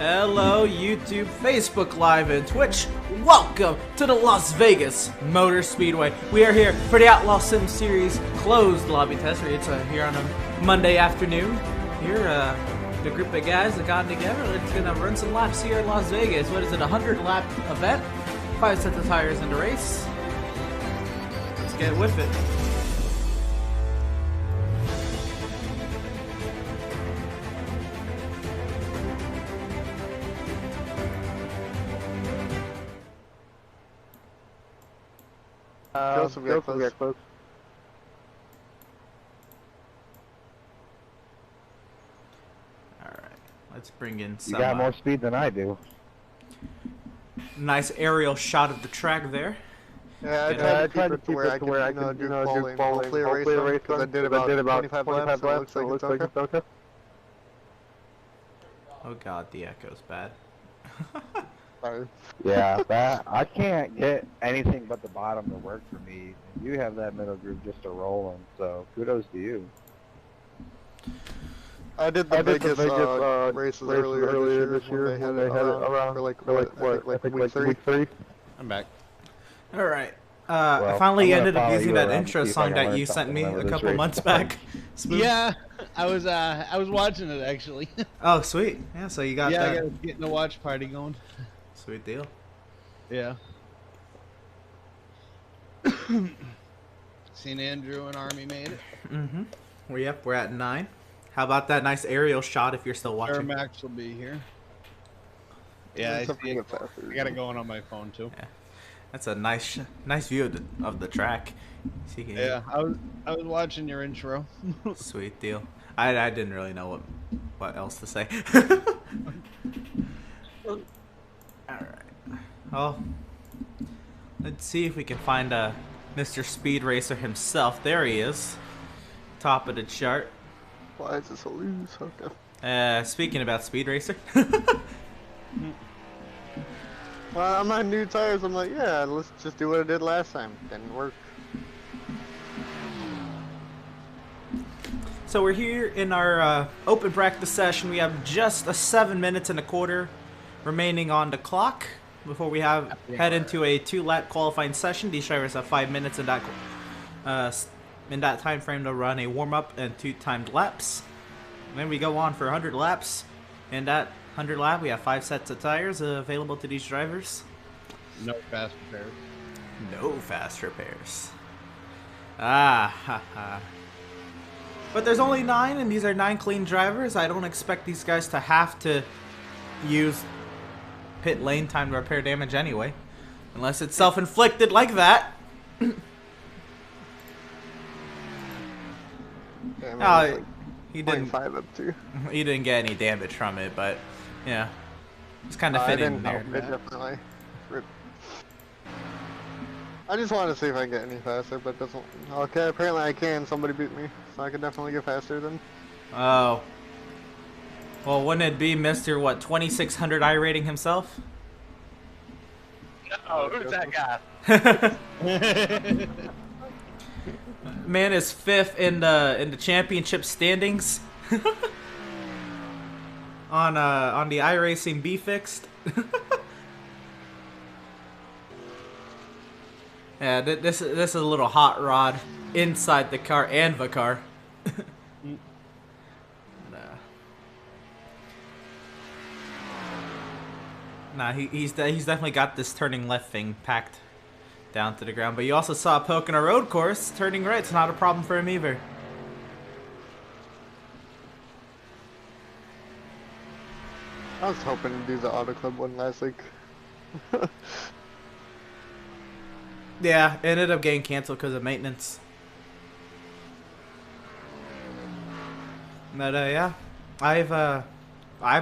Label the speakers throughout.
Speaker 1: Hello, YouTube, Facebook Live, and Twitch. Welcome to the Las Vegas Motor Speedway. We are here for the Outlaw Sim Series closed lobby test. It's here on a Monday afternoon. Here, the group of guys that got together. It's gonna run some laps here in Las Vegas. What is it? 100-lap event? 5 sets of tires in the race. Let's get with it.
Speaker 2: Joseph got close.
Speaker 1: Alright, let's bring in some...
Speaker 2: You got more speed than I do.
Speaker 1: Nice aerial shot of the track there.
Speaker 2: Yeah, I tried to keep it to where I can do falling, hopefully a race because I did about 25 laps, so it looks like it's okay.
Speaker 1: Oh god, the echo's bad.
Speaker 2: Yeah, I can't get anything but the bottom to work for me. You have that middle group just a rolling, so kudos to you. I did the biggest races earlier this year when they had it around for like week 3.
Speaker 3: I'm back.
Speaker 1: Alright. I finally ended up using that intro song that you sent me a couple months back.
Speaker 3: Yeah, I was watching it actually.
Speaker 1: Oh, sweet. Yeah, so you got that.
Speaker 3: Yeah, I got getting the watch party going.
Speaker 1: Sweet deal.
Speaker 3: Yeah. Seen Andrew and Army made it.
Speaker 1: Mm-hmm. We're at 9. How about that nice aerial shot if you're still watching?
Speaker 3: Max will be here. Yeah, I see it. I got it going on my phone too.
Speaker 1: Yeah. That's a nice view of the track.
Speaker 3: Yeah, I was watching your intro.
Speaker 1: Sweet deal. I didn't really know what else to say. Alright. Well, let's see if we can find Mr. Speed Racer himself. There he is. Top of the chart.
Speaker 2: Why is this so loose? Okay.
Speaker 1: Speaking about Speed Racer.
Speaker 2: Well, I'm on new tires. I'm like, yeah, let's just do what I did last time. Didn't work.
Speaker 1: So we're here in our open practice session. We have just 7 minutes and a quarter remaining on the clock before we head into a 2-lap qualifying session. These drivers have 5 minutes in that time frame to run a warm-up and 2 timed laps. And then we go on for 100 laps. In that 100 lap, we have 5 sets of tires available to these drivers.
Speaker 3: No fast repairs.
Speaker 1: No fast repairs. Ah, ha, ha. But there's only 9, and these are 9 clean drivers. I don't expect these guys to have to use pit lane time to repair damage anyway. Unless it's self-inflicted like that.
Speaker 2: Yeah,
Speaker 1: he didn't.
Speaker 2: 5 up too.
Speaker 1: He didn't get any damage from it, but yeah, it's kind of fitting there.
Speaker 2: Definitely. I just wanted to see if I can get any faster, but it doesn't. Okay, apparently I can. Somebody beat me, so I can definitely get faster then.
Speaker 1: Oh. Well, wouldn't it be Mr. what 2600 I rating himself?
Speaker 3: Oh, who's that guy?
Speaker 1: Man is 5th in the championship standings. on the iRacing B Fixed. Yeah, this is a little hot rod inside the car and the car. Nah, he's definitely got this turning left thing packed down to the ground. But you also saw Pocono a road course. Turning right's not a problem for him either.
Speaker 2: I was hoping to do the Auto Club one last week.
Speaker 1: Yeah, it ended up getting canceled because of maintenance. But yeah, I've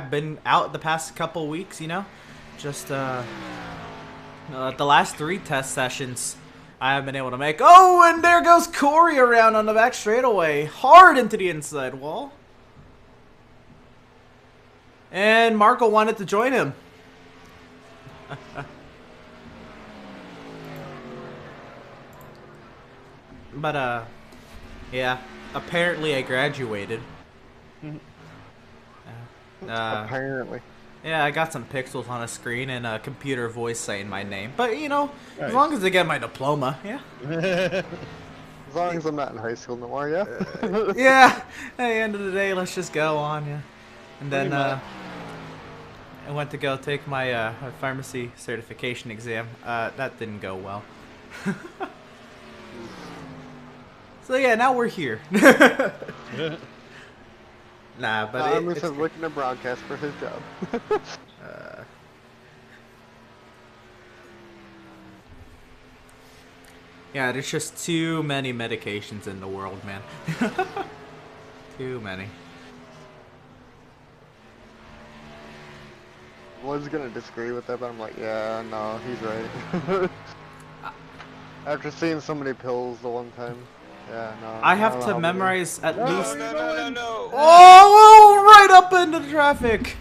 Speaker 1: been out the past couple weeks, you know, just the last 3 test sessions I have been able to make. Oh, and there goes Corey around on the back straightaway, hard into the inside wall. And Marco wanted to join him. But yeah, apparently I graduated.
Speaker 2: Apparently.
Speaker 1: Yeah, I got some pixels on a screen and a computer voice saying my name. But, you know,
Speaker 3: Nice.
Speaker 1: as long as I get my diploma, yeah.
Speaker 4: As long as I'm not in high school no more, yeah?
Speaker 1: Yeah, at the end of the day, let's just go on, yeah. And then, I went to go take my pharmacy certification exam. That didn't go well. So, yeah, now we're here. Nah, but
Speaker 4: I'm just looking to broadcast for his job.
Speaker 1: Yeah, there's just too many medications in the world, man. Too many.
Speaker 4: I was gonna disagree with that, but I'm like, yeah, no, he's right. After seeing so many pills the one time, yeah, no.
Speaker 1: I have to memorize at least.
Speaker 3: No.
Speaker 1: Oh, right up into traffic.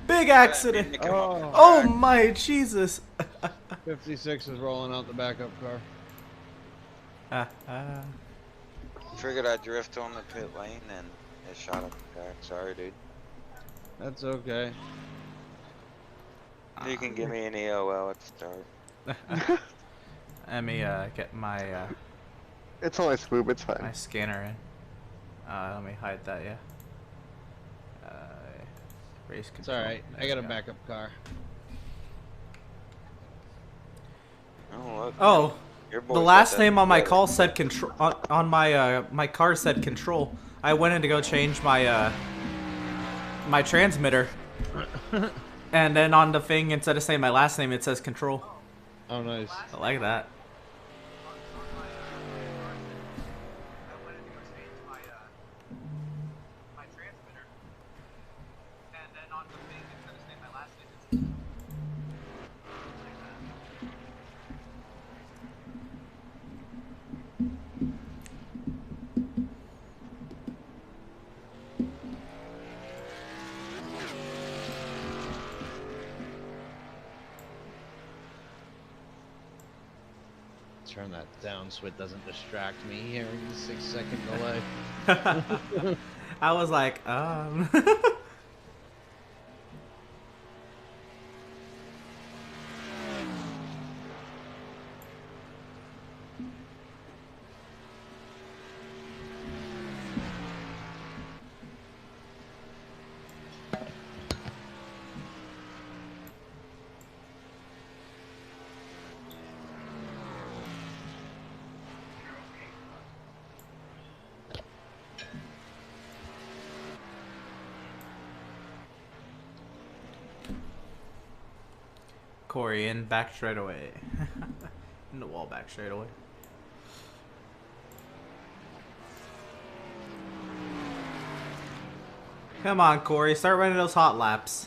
Speaker 1: Big accident. Oh my Jesus.
Speaker 3: 56 is rolling out the backup car.
Speaker 5: Figured I'd drift on the pit lane and it shot up the back. Sorry, dude.
Speaker 3: That's okay.
Speaker 5: You can give me an EOL at the start.
Speaker 1: Let me get my
Speaker 4: It's only Swoob, it's fine.
Speaker 1: my scanner in. Let me hide that, yeah. Race
Speaker 3: It's
Speaker 1: control.
Speaker 3: alright. I got a backup car.
Speaker 5: Oh, look.
Speaker 1: Oh,
Speaker 5: Your boy
Speaker 1: the
Speaker 5: got
Speaker 1: last
Speaker 5: that
Speaker 1: name on my
Speaker 5: together.
Speaker 1: call said control. On my my car said control. I went in to go change my my transmitter, and then on the thing instead of saying my last name, it says control.
Speaker 3: Oh, nice.
Speaker 1: I like that.
Speaker 3: Turn that down so it doesn't distract me hearing the 6-second delay.
Speaker 1: I was like, Corey in, back straight away. In the wall, back straight away. Come on, Corey, start running those hot laps.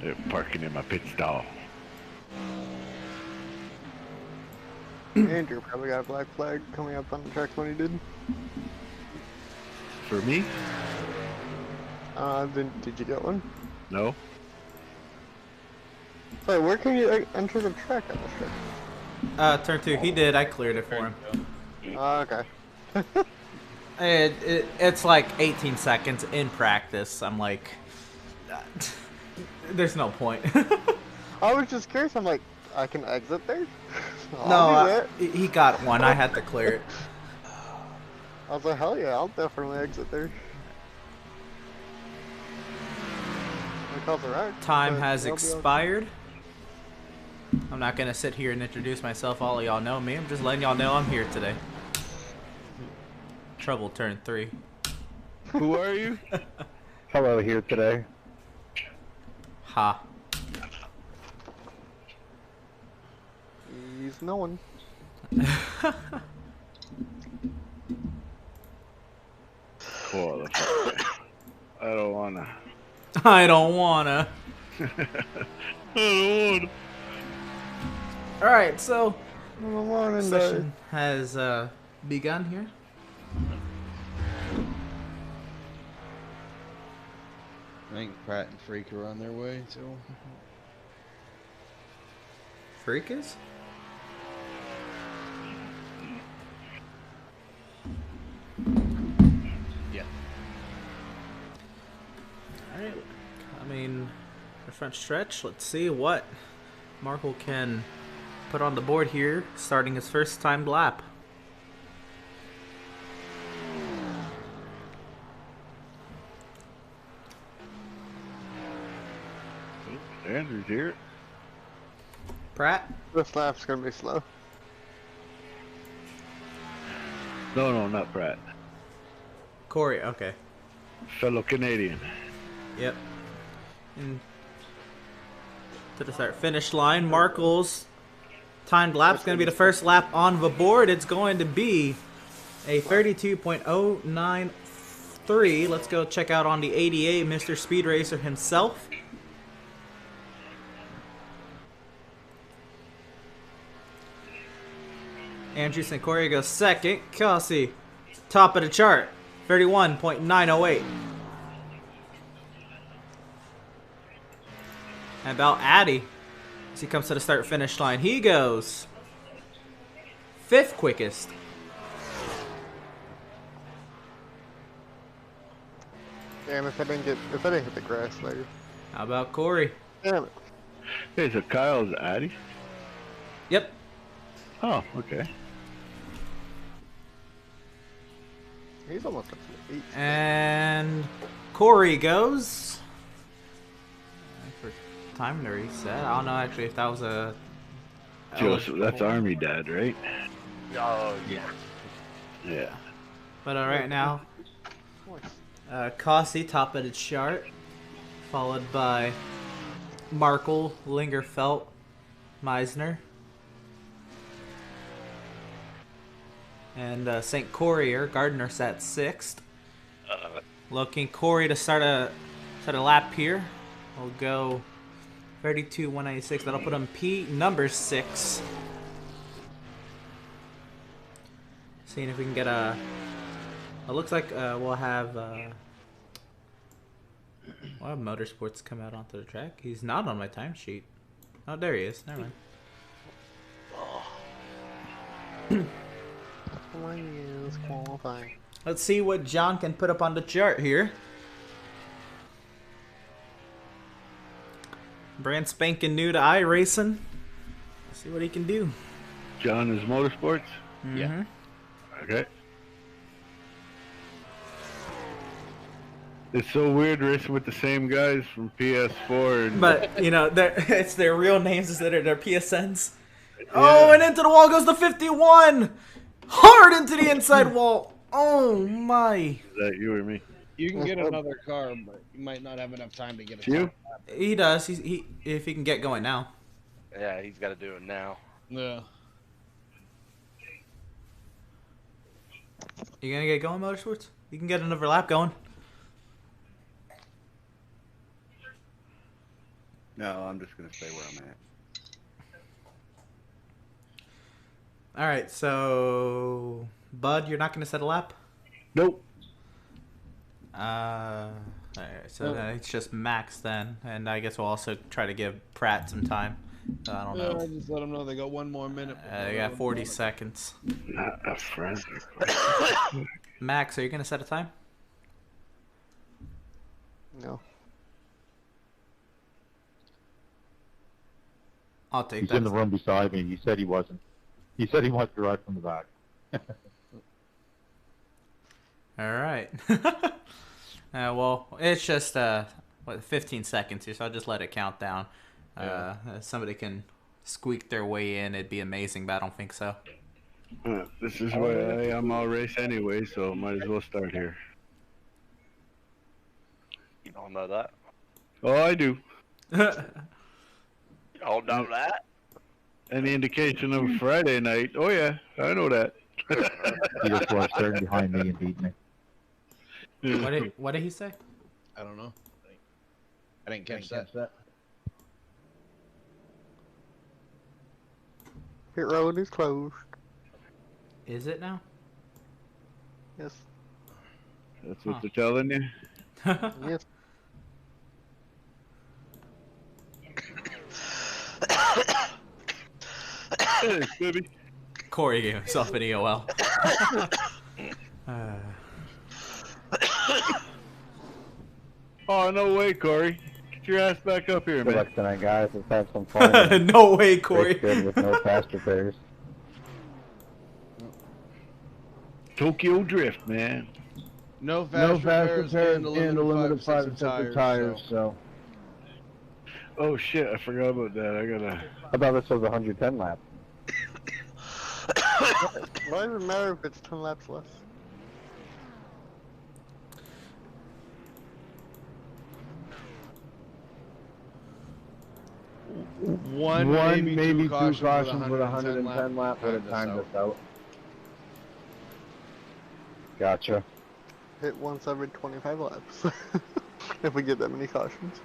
Speaker 6: They're parking in my pit stall.
Speaker 4: Andrew probably got a black flag coming up on the tracks when he did.
Speaker 6: For me?
Speaker 4: Did you get one?
Speaker 6: No.
Speaker 4: Wait, where can you enter the track on this track?
Speaker 1: Turn 2, he did, I cleared it for him.
Speaker 4: Oh, okay.
Speaker 1: It's like 18 seconds in practice. I'm like, there's no point.
Speaker 4: I was just curious, I'm like, I can exit there?
Speaker 1: No, he got one. I had to clear it.
Speaker 4: I was like, hell yeah, I'll definitely exit there.
Speaker 1: Time has expired. I'm not gonna sit here and introduce myself. All of y'all know me. I'm just letting y'all know I'm here today. Trouble turn 3.
Speaker 6: Who are you?
Speaker 2: Hello here today.
Speaker 1: Ha.
Speaker 4: He's no one.
Speaker 6: Qualifier. I don't wanna.
Speaker 1: I don't wanna.
Speaker 6: I don't wanna.
Speaker 1: Alright, so
Speaker 4: Come on and
Speaker 1: session has begun here.
Speaker 3: I think Pratt and Freak are on their way too.
Speaker 1: Freakus?
Speaker 3: Yeah.
Speaker 1: Alright, I mean, the front stretch. Let's see what Markle can put on the board here, starting his first timed lap.
Speaker 6: Andrew's here.
Speaker 1: Pratt?
Speaker 4: this lap's gonna be slow.
Speaker 6: No, not Pratt.
Speaker 1: Corey, okay.
Speaker 6: Fellow Canadian.
Speaker 1: Yep. And to the start finish line, Markle's timed lap's going to be the first lap on the board. It's going to be a 32.093. Let's go check out on the ADA, Mr. Speed Racer himself. Andrew St. Corey goes second. Kelsey, top of the chart, 31.908. And about Addy, as he comes to the start-finish line, he goes 5th quickest.
Speaker 4: Damn, if I didn't hit the grass later.
Speaker 1: How about Corey?
Speaker 4: Damn it.
Speaker 6: Hey, so Kyle's Addy?
Speaker 1: Yep.
Speaker 6: Oh, okay.
Speaker 4: He's almost up to 8.
Speaker 1: And Corey goes for time to reset. I don't know actually if that was a
Speaker 6: Joseph, that's Army Dad, right?
Speaker 2: Oh, yeah.
Speaker 6: Yeah.
Speaker 1: But right now, Kossi, top of the chart, followed by Markle, Lingerfelt, Meisner, and St. Courier. Gardner sat 6th. Looking Corey to start a lap here. We'll go 32.196. That'll put him P number 6. Seeing if we can get a. It looks like we'll have Motorsports come out onto the track. He's not on my timesheet. Oh, there he is. Never mind.
Speaker 4: Qualifying.
Speaker 1: Let's see what John can put up on the chart here. Brand spanking new to iRacing. See what he can do.
Speaker 6: John is Motorsports?
Speaker 1: Yeah.
Speaker 6: Okay. It's so weird racing with the same guys from PS4. And
Speaker 1: But, you know, it's their real names instead of their PSNs. Oh, and into the wall goes the 51! Hard into the inside wall! Oh, my.
Speaker 6: Is that you or me?
Speaker 3: You can get another car, but you might not have enough time to get a
Speaker 6: You?
Speaker 3: time lap.
Speaker 1: He does. He if he can get going now.
Speaker 7: Yeah, he's got to do it now.
Speaker 3: Yeah.
Speaker 1: You gonna get going, Motorsports? You can get another lap going.
Speaker 6: No, I'm just going to stay where I'm at.
Speaker 1: All right, so Bud, you're not gonna set a lap.
Speaker 6: Nope.
Speaker 1: All right, so then it's just Max then, and I guess we'll also try to give Pratt some time. I don't
Speaker 3: Yeah, I
Speaker 1: know.
Speaker 3: just let them know they got one more minute.
Speaker 1: They got 40 seconds.
Speaker 6: Not a friend.
Speaker 1: Max, are you gonna set a time?
Speaker 4: No.
Speaker 1: I'll take
Speaker 2: He's
Speaker 1: that.
Speaker 2: in the room beside me. He said he wasn't. He said he wants to ride from the back.
Speaker 1: All right. Well, it's just 15 seconds here, so I'll just let it count down. If somebody can squeak their way in, it'd be amazing, but I don't think so.
Speaker 6: This is why I'm all race anyway, so might as well start here.
Speaker 7: You don't know that.
Speaker 6: Oh, I do.
Speaker 7: You don't know that.
Speaker 6: Any indication of Friday night? Oh yeah, I know that.
Speaker 2: He just was turned behind me and beat me.
Speaker 1: What did he say?
Speaker 3: I don't know. I didn't catch that.
Speaker 4: Pit road is closed.
Speaker 1: Is it now?
Speaker 4: Yes.
Speaker 6: That's what they're telling you.
Speaker 4: Yes.
Speaker 6: Hey, baby.
Speaker 1: Corey gave himself an EOL.
Speaker 6: Oh, no way, Corey. Get your ass back up here,
Speaker 2: Good
Speaker 6: man.
Speaker 2: luck tonight, guys. Let's have some fun.
Speaker 1: No way,
Speaker 2: Race
Speaker 1: Corey.
Speaker 2: good with no fast repairs.
Speaker 6: Tokyo Drift, man.
Speaker 3: No fast repairs and a limited 5 to 7 tires, so.
Speaker 6: Oh shit, I forgot about that. I gotta.
Speaker 2: I thought this was 110 laps.
Speaker 4: Why does it matter if it's 10 laps less?
Speaker 3: One maybe two cautions with 110 lap
Speaker 2: would have timed us out. Gotcha.
Speaker 4: Hit once every 25 laps. If we get that many cautions.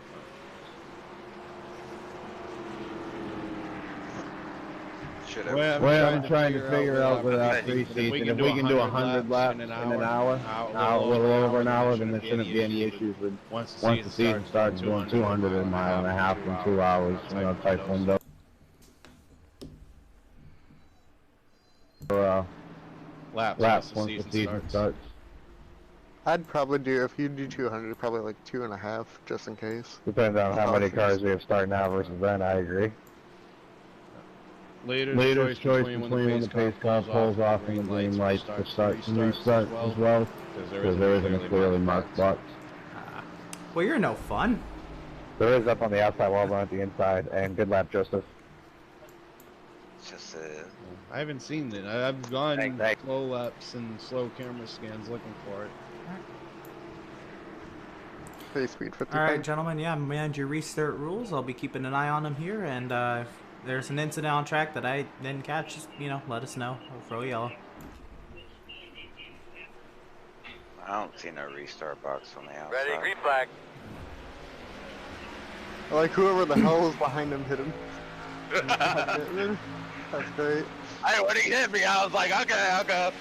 Speaker 5: Should
Speaker 3: Well,
Speaker 5: have.
Speaker 3: I'm trying to figure out without preseason if we can do 100 laps in an hour, a little over an hour, then there shouldn't be any issues with once the season starts doing 200 in a mile and a half in 2 hours, you know, type window. Laps once the season starts.
Speaker 4: I'd probably do, if you do 200, probably like 2.5, just in case.
Speaker 2: Depending on how many cars we have starting now versus then, I agree.
Speaker 3: Latest choice between when the pace car pulls off and the green lights to start and restart as well, because there isn't a clearly marked box.
Speaker 1: Well, you're no fun.
Speaker 2: There is up on the outside wall, but at the inside, and good lap, Joseph.
Speaker 5: It's just
Speaker 3: I haven't seen it. I've gone
Speaker 2: Thanks.
Speaker 3: slow laps and slow camera scans looking for it.
Speaker 4: Pace speed 55.
Speaker 1: Alright, gentlemen, yeah, manage your restart rules. I'll be keeping an eye on them here, and if there's an incident on track that I didn't catch, just, you know, let us know. I'll throw yellow.
Speaker 5: I don't see no restart box on the outside.
Speaker 7: Ready, green flag.
Speaker 4: I like whoever the hell was behind him hit him. That's great.
Speaker 7: Hey, when he hit me, I was like, okay, I'll go.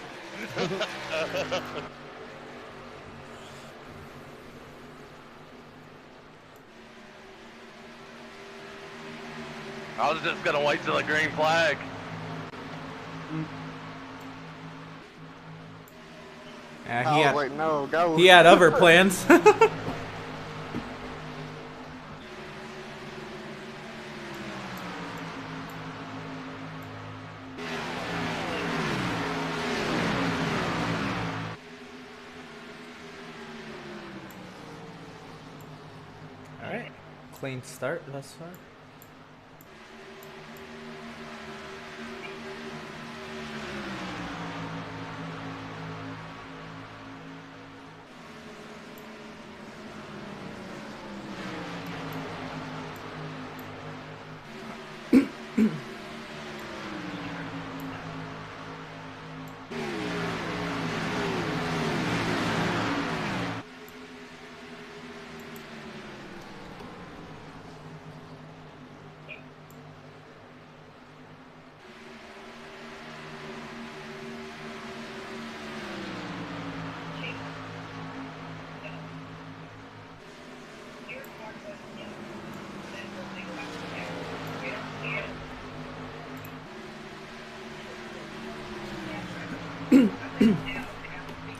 Speaker 7: I was just gonna wait till the green flag.
Speaker 1: Yeah,
Speaker 4: Wait, no, go.
Speaker 1: he had other plans. Alright, clean start thus far.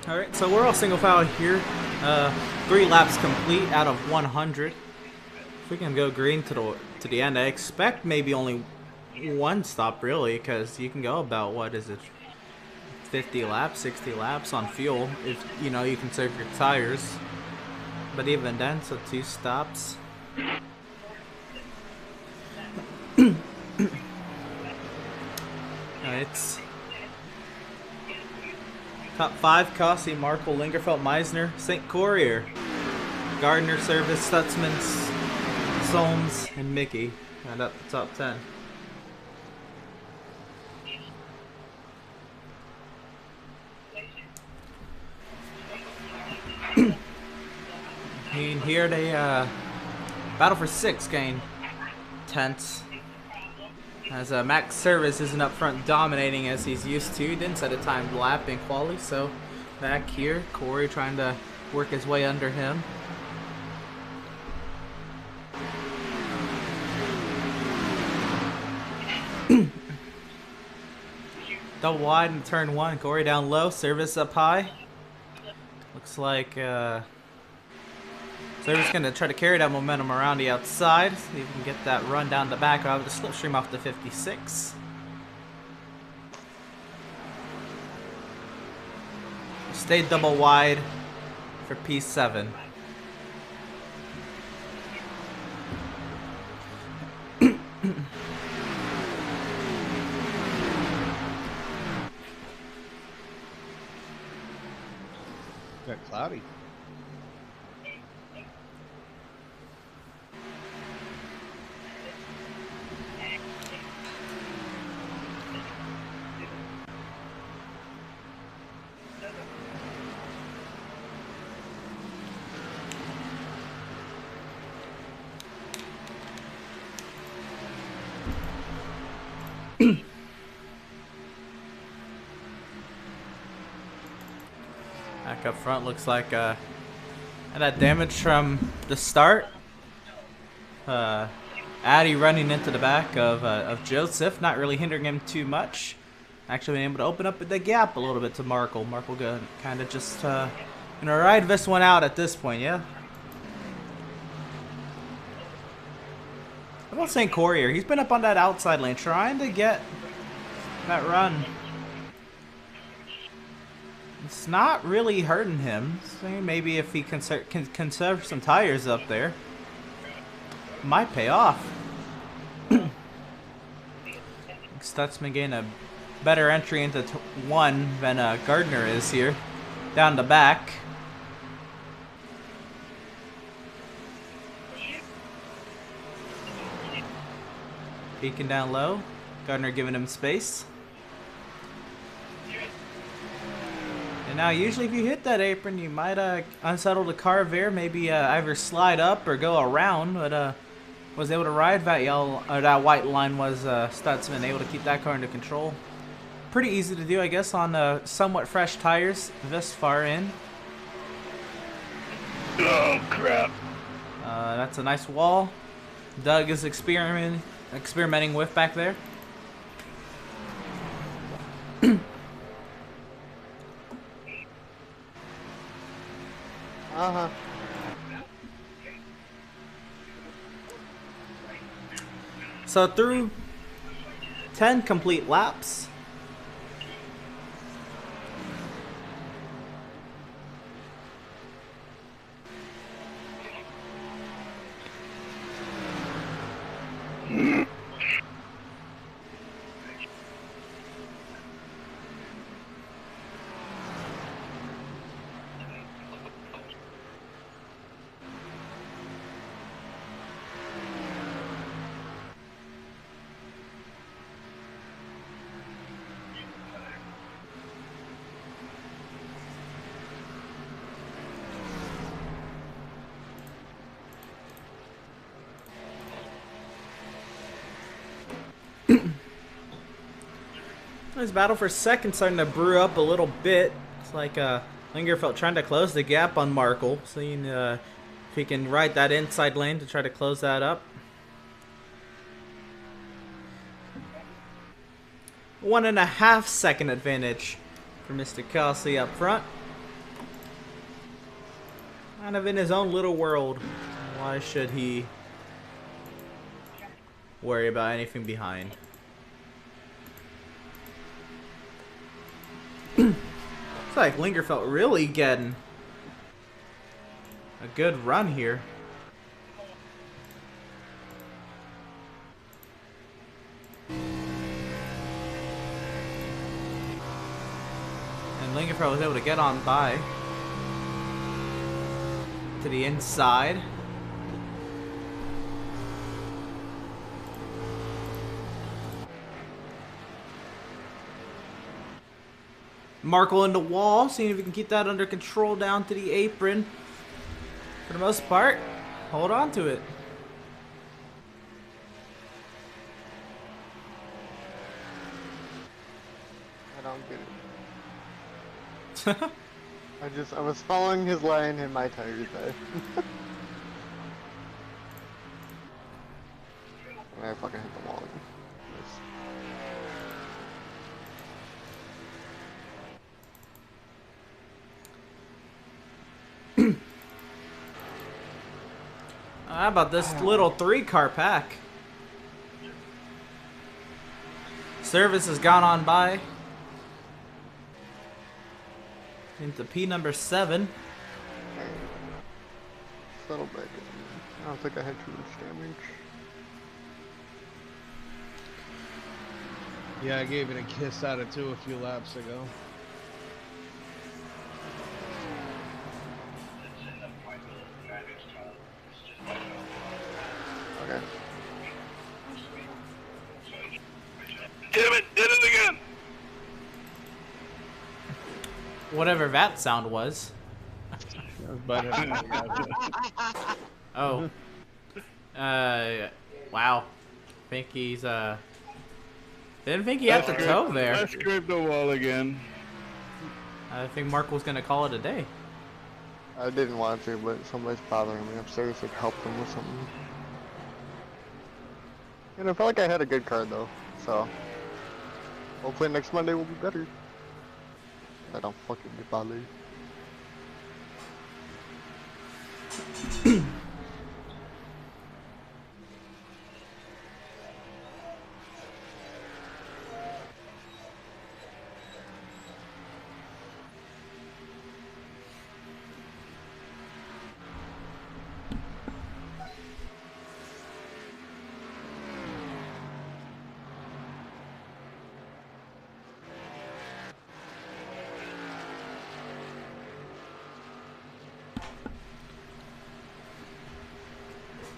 Speaker 1: Alright, so we're all single file here. 3 laps complete out of 100. If we can go green to the end, I expect maybe only 1 stop really, because you can go about, what is it, 50 laps, 60 laps on fuel, if you know you can save your tires. But even then, so 2 stops. It's top 5: Cossi, Markle, Lingerfeld, Meisner, St. Courier. Gardner, Service, Stutzman, Solms, and Mickey round up the top 10. And here they battle for 6 gain tenths. As Max Service isn't up front dominating as he's used to. Didn't set a timed lap in quali, so back here, Corey trying to work his way under him. Double wide in turn 1, Corey down low, Service up high. Looks like Service gonna try to carry that momentum around the outside, see if we can get that run down the back of the slipstream off the 56. Stay double wide for P7.
Speaker 3: Got cloudy.
Speaker 1: Back up front looks like had that damage from the start. Addy running into the back of Joseph, not really hindering him too much. Actually being able to open up the gap a little bit to Markle. Markle gonna kind of just gonna ride this one out at this point, yeah. I'm not saying Courier. He's been up on that outside lane trying to get that run. It's not really hurting him. So maybe if he can conserve some tires up there, might pay off. Stutzman getting a better entry into 1 than Gardner is here. Down the back. Peeking down low. Gardner giving him space. And now usually if you hit that apron you might unsettle the car there, maybe either slide up or go around, but was able to ride that yellow or that white line was Stutzman able to keep that car under control. Pretty easy to do, I guess, on somewhat fresh tires this far in.
Speaker 6: Oh crap.
Speaker 1: That's a nice wall. Doug is experimenting with back there.
Speaker 4: Uh-huh.
Speaker 1: So through 10 complete laps, this battle for second starting to brew up a little bit. It's like Lingerfeld trying to close the gap on Markle, seeing if he can ride that inside lane to try to close that up. 1.5 second advantage for Mr. Kelsey up front. Kind of in his own little world. Why should he worry about anything behind? Looks like Lingerfeld really getting a good run here. And Lingerfeld was able to get on by. to the inside. Markle in the wall, seeing if we can keep that under control down to the apron. For the most part, hold on to it.
Speaker 4: I don't get it. I was following his line and my tires died. And I fucking hit the wall again.
Speaker 1: How about this little 3-car pack? Service has gone on by. Into P number 7.
Speaker 4: Settle back in. I don't think I had too much damage.
Speaker 6: Yeah, I gave it a kiss out of 2 a few laps ago.
Speaker 4: Okay.
Speaker 7: Damn it, did it again!
Speaker 1: Whatever that sound was. Oh. Wow. Think he's, didn't think he had the toe there.
Speaker 6: I scraped the wall again.
Speaker 1: I think Mark was gonna call it a day.
Speaker 4: I didn't want to, but somebody's bothering me upstairs to help them with something. And I felt like I had a good card though, so hopefully next Monday will be better. I don't fucking get bothered.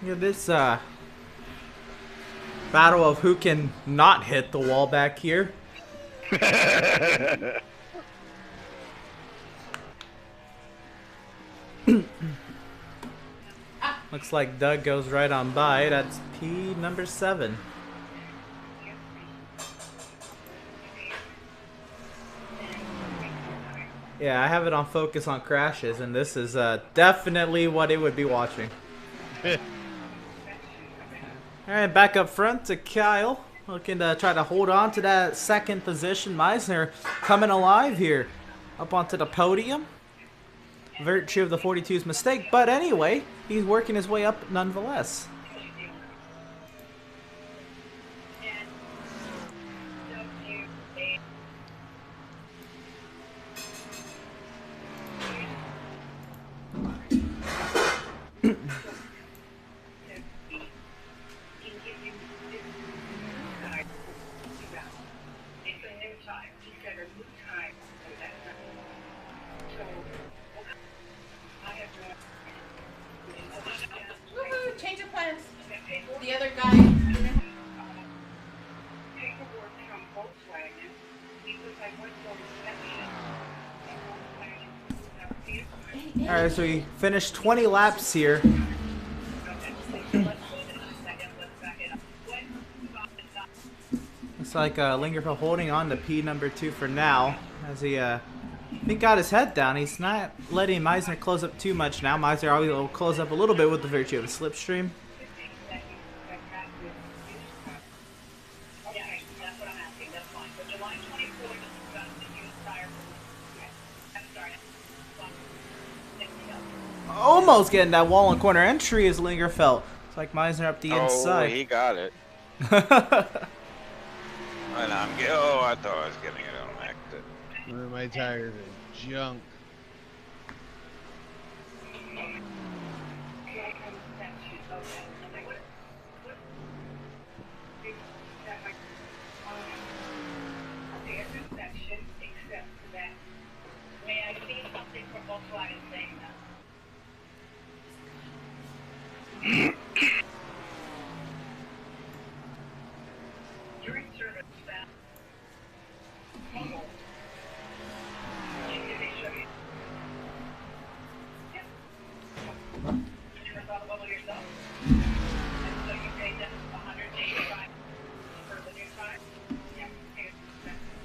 Speaker 1: Yeah, this battle of who can not hit the wall back here. Looks like Doug goes right on by. That's P number 7. Yeah, I have it on focus on crashes, and this is definitely what it would be watching. Alright, back up front to Kyle. Looking to try to hold on to that second position. Meisner coming alive here. Up onto the podium. Virtue of the 42's mistake. But anyway, he's working his way up nonetheless.
Speaker 8: Change of plans. The other guy.
Speaker 1: Alright, so we finished 20 laps here. Looks like Lingerfeld holding on to P number 2 for now, as he I think got his head down. He's not letting Meisner close up too much now. Meisner always will close up a little bit with the virtue of a slipstream. Almost getting that wall and corner entry is Lingerfeld. It's like Meisner up the inside.
Speaker 5: Oh, he got it. And I thought I was getting it on accident.
Speaker 6: My tires are junk.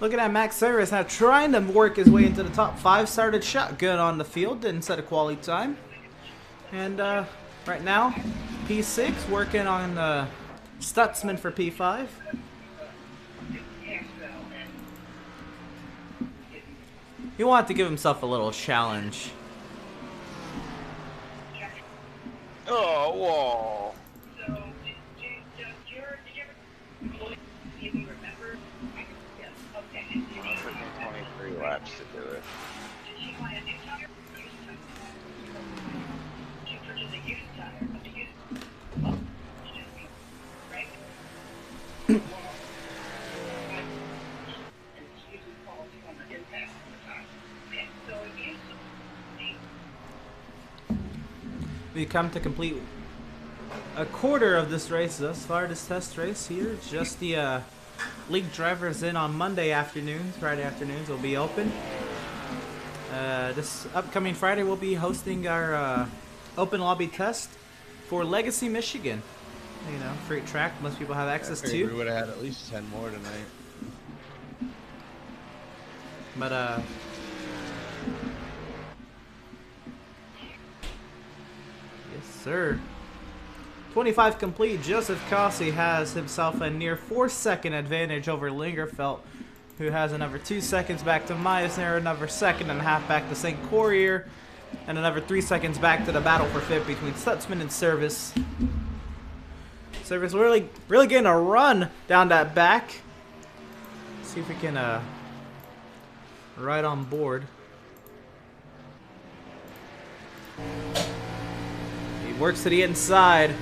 Speaker 1: Looking at Max Service now trying to work his way into the top 5. Started shotgun on the field, didn't set a quality time. And right now, P6 working on Stutzman for P5. He wanted to give himself a little challenge.
Speaker 5: Oh, whoa. It took me 23 laps to do it.
Speaker 1: We come to complete a quarter of this race thus far, this test race here. Just the league drivers in on Monday afternoons. Friday afternoons will be open. This upcoming Friday we'll be hosting our open lobby test for Legacy, Michigan. You know, free track most people have access to.
Speaker 6: We would have had at least 10 more tonight.
Speaker 1: But yes, sir. 25 complete. Joseph Cossey has himself a near 4-second advantage over Lingerfelt, who has another 2 seconds back to Meisner, another 1.5 seconds back to St. Courier, and another 3 seconds back to the battle for fifth between Stutzman and Service. Service really getting a run down that back. See if we can ride on board. He works to the inside,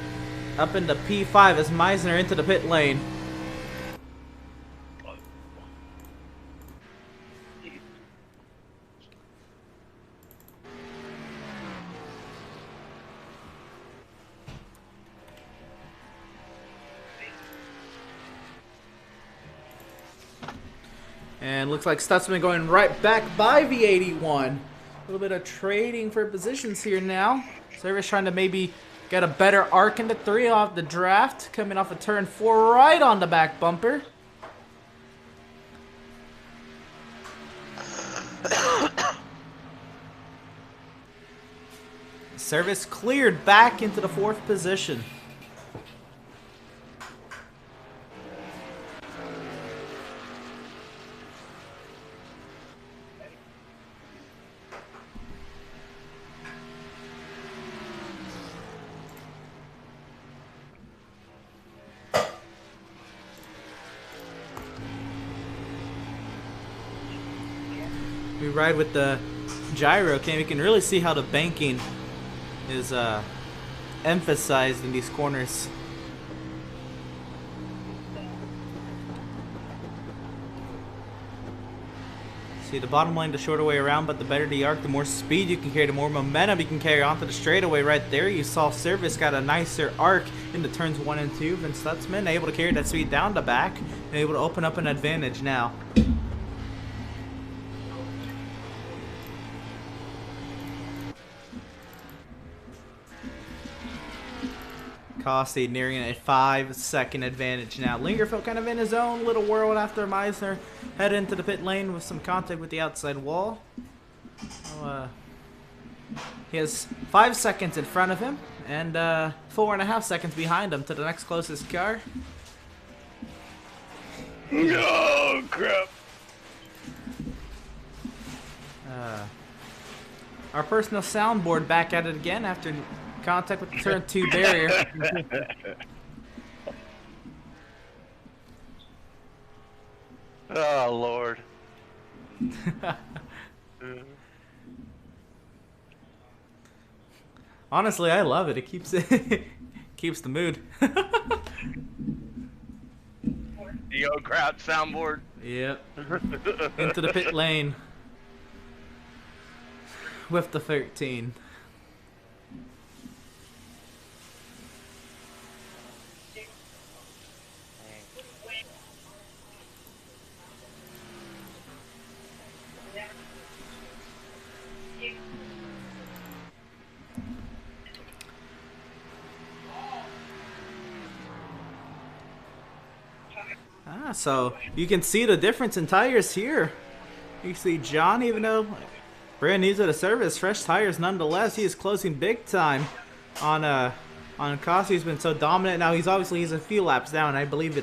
Speaker 1: up into P5 as Meisner into the pit lane. And looks like Stutzman going right back by V81. A little bit of trading for positions here now. Service trying to maybe get a better arc into 3 off the draft. Coming off of turn 4 right on the back bumper. Service cleared back into the 4th position. We ride with the gyro cam. You can really see how the banking is emphasized in these corners. See, the bottom lane, the shorter way around, but the better the arc, the more speed you can carry, the more momentum you can carry onto the straightaway right there. You saw Service got a nicer arc in the turns 1 and 2 than Stutzman, able to carry that speed down the back and able to open up an advantage now. Cossey nearing a 5-second advantage now. Lingerfelt kind of in his own little world after Meisner head into the pit lane with some contact with the outside wall. So, he has 5 seconds in front of him and 4.5 seconds behind him to the next closest car.
Speaker 6: Oh, crap.
Speaker 1: Our personal soundboard back at it again after contact with the turn 2 barrier.
Speaker 6: Oh, Lord.
Speaker 1: Honestly, I love it. It keeps keeps the mood.
Speaker 6: Yo, crowd soundboard.
Speaker 1: Yep. Into the pit lane with the 13. So you can see the difference in tires here. You see John, even though brand new to the service, fresh tires nonetheless, he is closing big time on Cost. He's been so dominant. Now he's a few laps down. I believe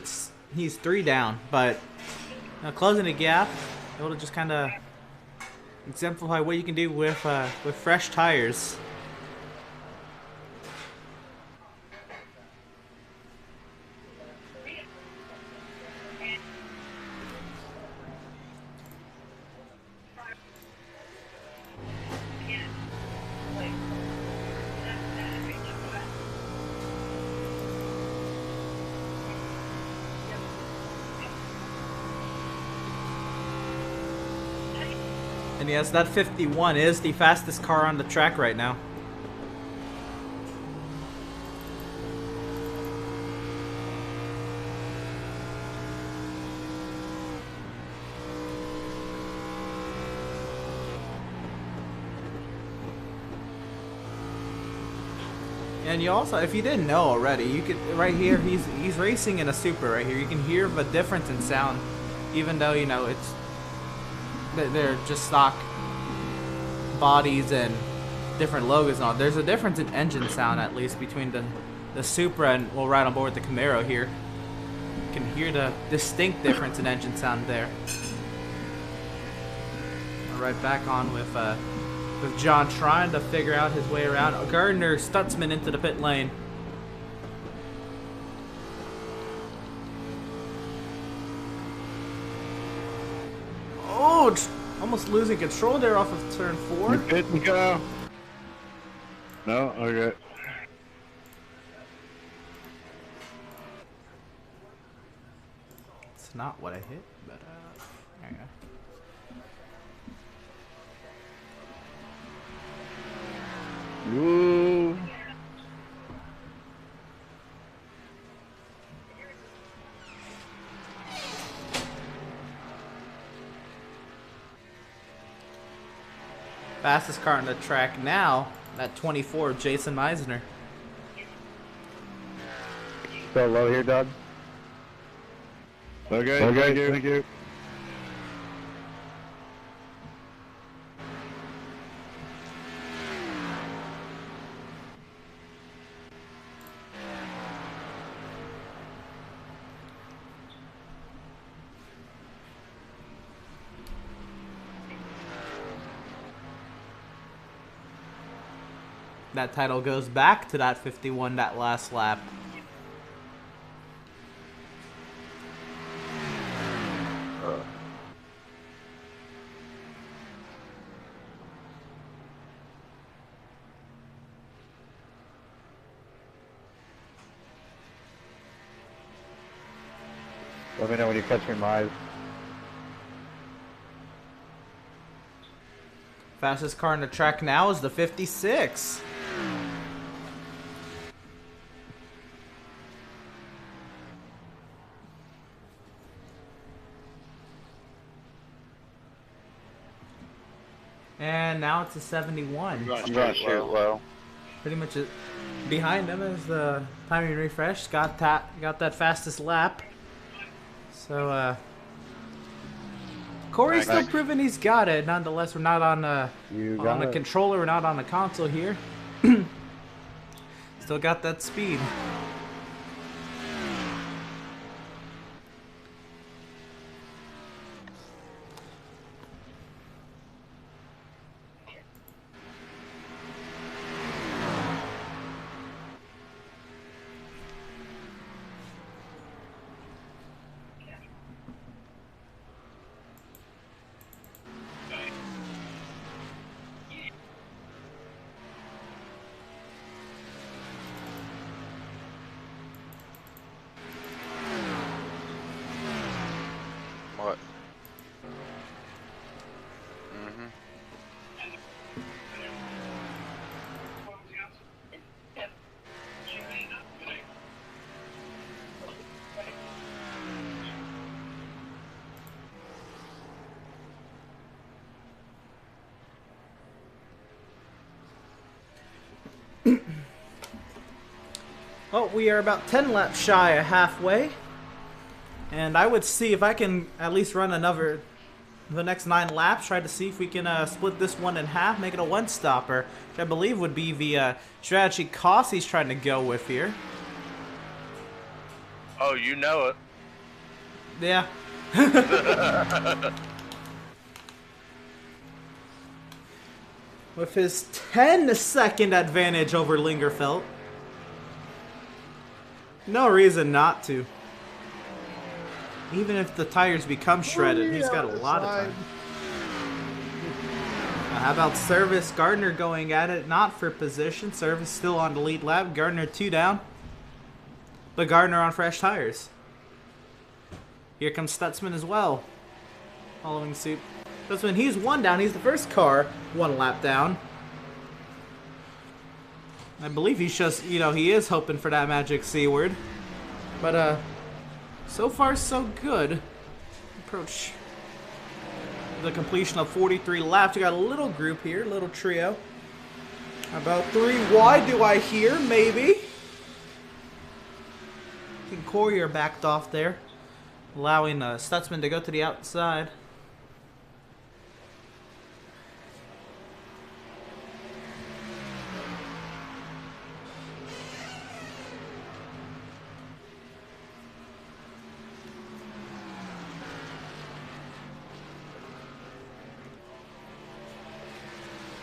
Speaker 1: he's 3 down, but closing the gap, able to just kind of exemplify what you can do with fresh tires. And yes, that 51 is the fastest car on the track right now. And you also, if you didn't know already, you could right here. He's racing in a Supra right here. You can hear the difference in sound, even though they're just stock bodies and different logos and all. There's a difference in engine sound, at least between the Supra and right on board with the Camaro here. You can hear the distinct difference in engine sound there. Right back on with John trying to figure out his way around. Gardner Stutzman into the pit lane. Oh, almost losing control there off of turn 4.
Speaker 6: You're pitting, Kyle? No? Okay.
Speaker 1: It's not what I hit, but there you go.
Speaker 6: Woo.
Speaker 1: Fastest car on the track now, at 24, Jason Meisner.
Speaker 2: Still low here, Doug.
Speaker 6: Okay, thank you.
Speaker 1: That title goes back to that 51, that last lap.
Speaker 2: Let me know when you catch me live.
Speaker 1: Fastest car on the track now is the 56. And now it's a 71.
Speaker 4: I'm gonna shoot low.
Speaker 1: Pretty much behind them is the timing refresh. Got that fastest lap. So Corey's still proving he's got it. Nonetheless, we're not on the controller. We're not on the console here. Still got that speed.
Speaker 5: What? Mm-hmm.
Speaker 1: Well, we are about 10 laps shy of halfway. And I would see if I can at least run the next 9 laps, try to see if we can split this one in half, make it a one-stopper, which I believe would be the strategy Cossey's trying to go with here.
Speaker 7: Oh, you know it.
Speaker 1: Yeah. With his 10-second advantage over Lingerfeld. No reason not to. Even if the tires become shredded, he's got a lot of time. How about Service? Gardner going at it, not for position. Service still on the lead lap. Gardner 2 down. But Gardner on fresh tires. Here comes Stutzman as well. Following suit. Stutzman, he's 1 down. He's the first car 1 lap down. I believe he's just, he is hoping for that magic C word. But, so far so good. Approach the completion of 43 laps. We got a little group here, little trio. About 3 wide, do I hear? Maybe. I think Courier backed off there, allowing Stutzman to go to the outside.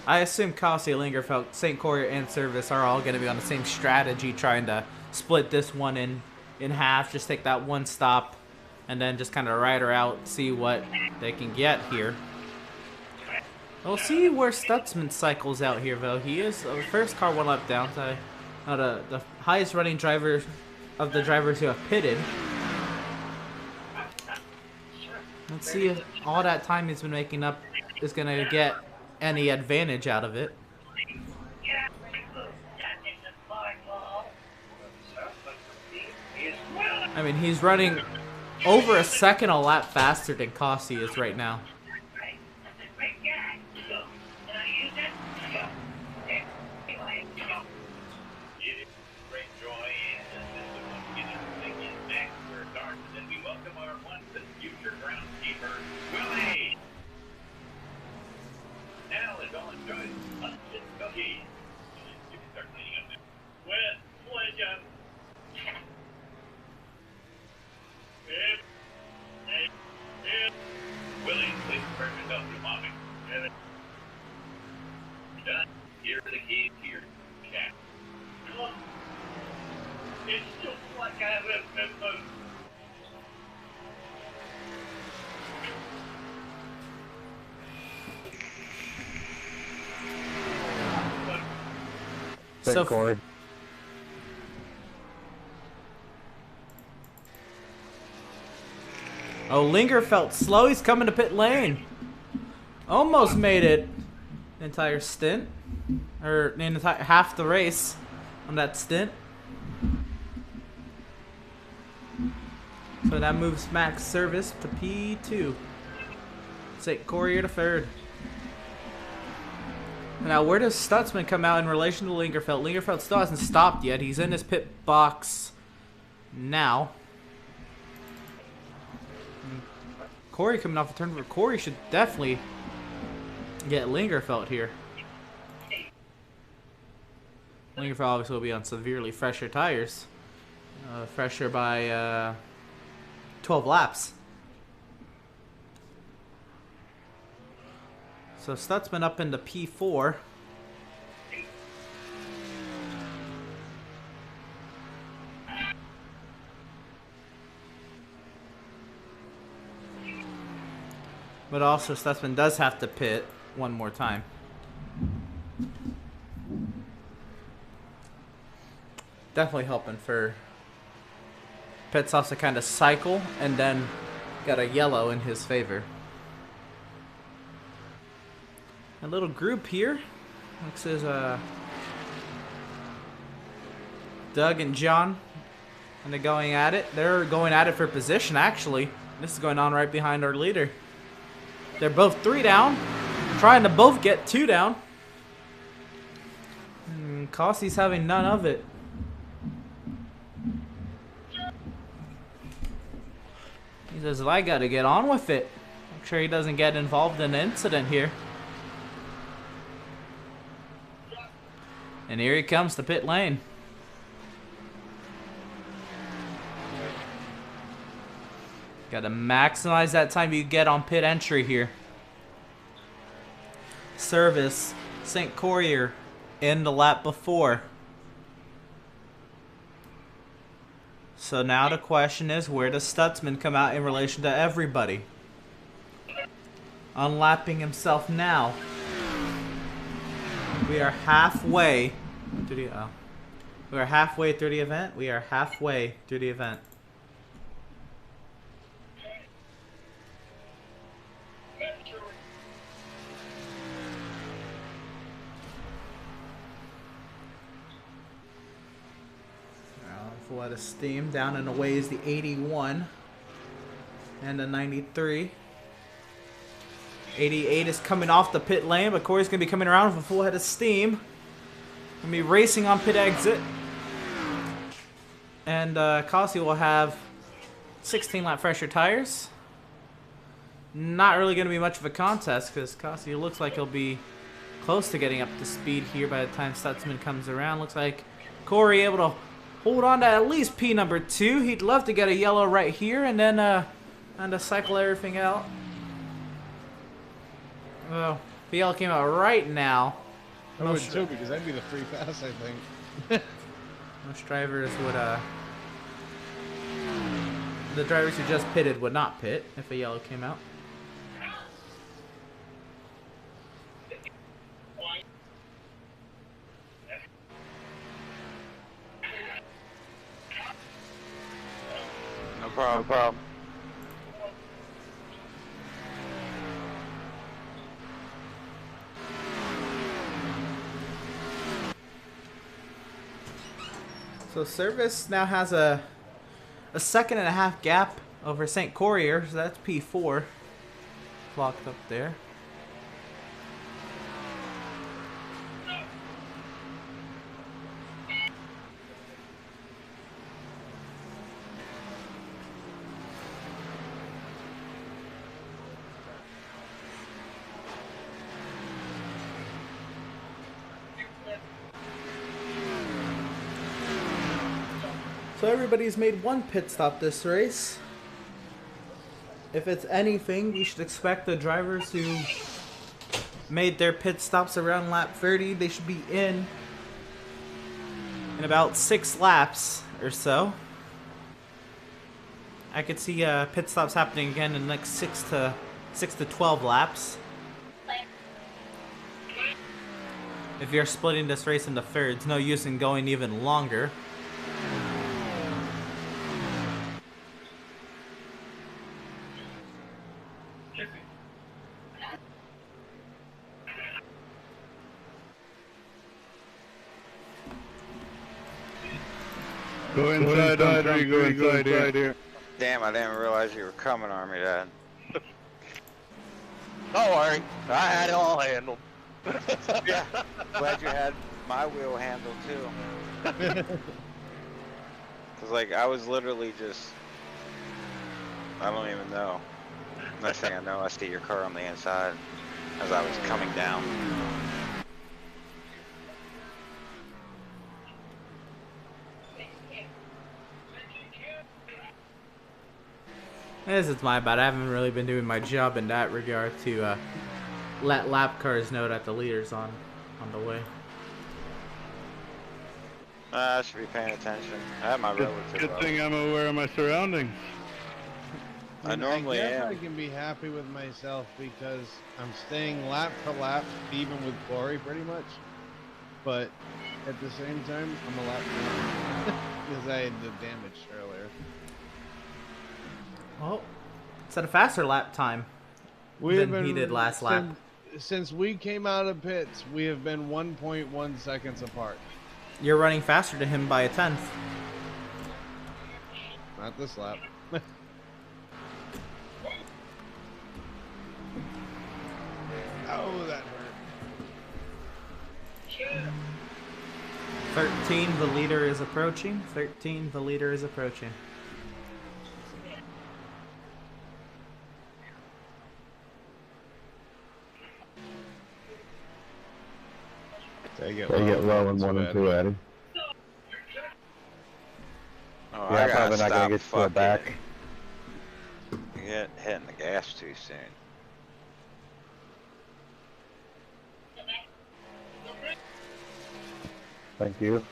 Speaker 1: I assume Cossey, Lingerfeld, St. Courier, and Service are all going to be on the same strategy, trying to split this one in half, just take that 1 stop, and then just kind of ride her out, see what they can get here. We'll see where Stutzman cycles out here, though. He is the first car 1 lap down, so the highest running driver of the drivers who have pitted. Let's see if all that time he's been making up is going to get any advantage out of it. I mean, he's running over a second a lap faster than Cossey is right now. So
Speaker 2: Corey.
Speaker 1: Oh, Lingerfeld slow. He's coming to pit lane. Almost made it. Entire stint, or half the race on that stint. So that moves Max Service to P2. St. Courier to 3rd. Now, where does Stutzman come out in relation to Lingerfeld? Lingerfeld still hasn't stopped yet. He's in his pit box now. Corey coming off the turn. Corey should definitely get Lingerfeld here. Lingerfeld obviously will be on severely fresher tires. Fresher by 12 laps. So Stutzman up into P4. But also Stutzman does have to pit one more time. Definitely helping for pit stops to kind of cycle and then got a yellow in his favor. A little group here. Looks as Doug and John and they're going at it. They're going at it for position actually. This is going on right behind our leader. They're both 3 down, trying to both get 2 down. And Cossey's having none of it. He says, well, I gotta get on with it. Make sure he doesn't get involved in an incident here. And here he comes to pit lane. Gotta maximize that time you get on pit entry here. Service, St. Courier in the lap before. So now the question is, where does Stutzman come out in relation to everybody? Unlapping himself now. We are halfway through the we are halfway through the event. We are halfway through the event. Full head of steam. Down and away is the 81 and the 93. 88 is coming off the pit lane, but Corey's going to be coming around with a full head of steam. Going to be racing on pit exit. And Kossi will have 16 lap fresher tires. Not really going to be much of a contest because Kossi looks like he'll be close to getting up to speed here by the time Stutzman comes around. Looks like Corey able to hold on to at least P number 2. He'd love to get a yellow right here and then and to cycle everything out. Well, the yellow came out right now.
Speaker 9: I would too, because that'd be the free pass, I think.
Speaker 1: Most drivers would, the drivers who just pitted would not pit if a yellow came out.
Speaker 5: No problem. No problem.
Speaker 1: So Service now has a 1.5-second gap over St. Courier, so that's P4 clocked up there. So everybody's made one pit stop this race. If it's anything, we should expect the drivers who made their pit stops around lap 30, they should be in about 6 laps or so. I could see pit stops happening again in the next 6 to 12 laps. If you're splitting this race into thirds, no use in going even longer.
Speaker 6: Go inside, Audrey. Go inside here.
Speaker 5: Damn, I didn't realize you were coming on me, Dad.
Speaker 10: Don't worry, I had it all handled.
Speaker 5: Yeah, glad you had my wheel handled too. Cause like I was literally just, I don't even know. Next thing I know, I see your car on the inside as I was coming down.
Speaker 1: This is my bad. I haven't really been doing my job in that regard to let lap cars know that the leader's on the way.
Speaker 5: I should be paying attention. I have my relative.
Speaker 6: Good thing I'm aware of my surroundings.
Speaker 5: I normally
Speaker 9: guess
Speaker 5: am.
Speaker 9: I can be happy with myself because I'm staying lap for lap, even with Corey, pretty much. But at the same time, I'm a lap behind because I had the damage earlier.
Speaker 1: Well, set a faster lap time than he did last lap.
Speaker 9: Since we came out of pits, we have been 1.1 seconds apart.
Speaker 1: You're running faster than him by a 10th.
Speaker 9: Not this lap. Oh, that hurt.
Speaker 1: 13, the leader is approaching. 13, the leader is approaching.
Speaker 9: They get
Speaker 3: low in 1 and 2, Eddie.
Speaker 5: Oh,
Speaker 2: Yeah,
Speaker 5: I
Speaker 2: I'm probably
Speaker 5: gotta
Speaker 2: not gonna
Speaker 5: stop
Speaker 2: get to the back.
Speaker 5: hitting the gas too soon.
Speaker 2: Thank you.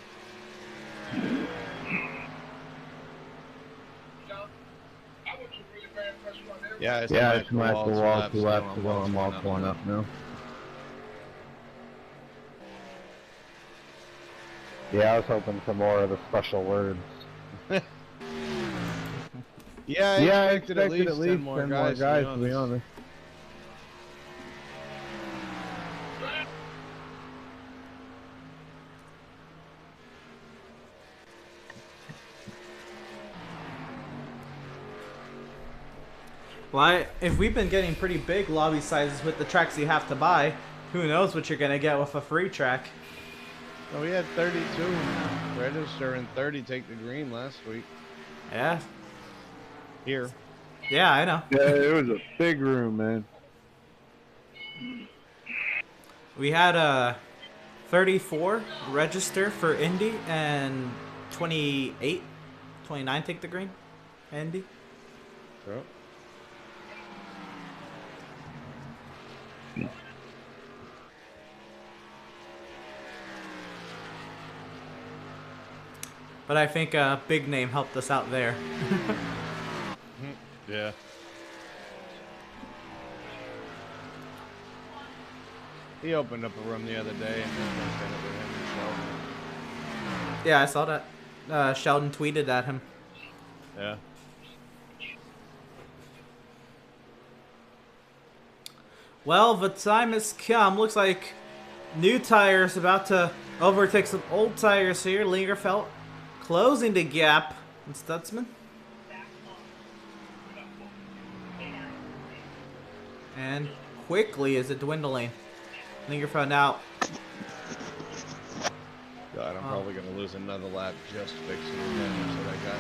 Speaker 9: Yeah, it's
Speaker 3: come out the wall, 2 laps ago, I'm all torn up now.
Speaker 2: Yeah, I was hoping for more of the special words.
Speaker 9: Yeah, I expected at least 10 more guys,
Speaker 3: to be honest.
Speaker 1: Well, if we've been getting pretty big lobby sizes with the tracks you have to buy, who knows what you're gonna get with a free track.
Speaker 9: So we had 32 register and 30 take the green last week.
Speaker 1: Yeah.
Speaker 9: Here.
Speaker 1: Yeah, I know.
Speaker 6: Yeah, it was a big room, man.
Speaker 1: We had 34 register for Indy and 29 take the green. Indy.
Speaker 9: Yep.
Speaker 1: But I think Big Name helped us out there.
Speaker 9: Yeah. He opened up a room the other day and then with him and Sheldon.
Speaker 1: Yeah, I saw that. Sheldon tweeted at him.
Speaker 9: Yeah.
Speaker 1: Well, the time has come. Looks like new tires about to overtake some old tires here. Lingerfeld closing the gap. And Stutzman. And quickly is it dwindling. Lingerfeld now.
Speaker 9: God, I'm probably going to lose another lap just fixing the damage that I got.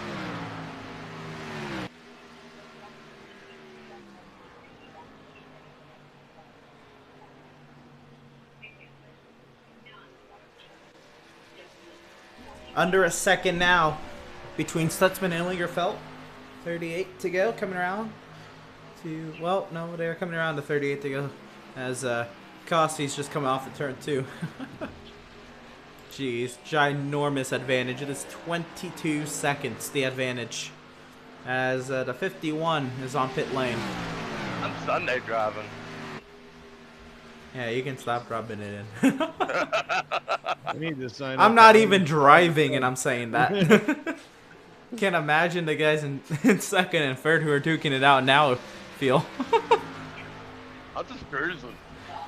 Speaker 1: Under a second now between Stutzman and Lingerfeld. 38 to go, coming around to, well, no, they're coming around to 38 to go as Costy's just coming off the turn 2. Jeez, ginormous advantage. It is 22 seconds, the advantage, as the 51 is on pit lane.
Speaker 10: I'm Sunday driving.
Speaker 1: Yeah, you can stop rubbing it in.
Speaker 9: We need to sign
Speaker 1: I'm
Speaker 9: up
Speaker 1: not
Speaker 9: for
Speaker 1: even driving and I'm saying that. Can't imagine the guys in second and third who are duking it out now feel.
Speaker 10: I'm just cruising.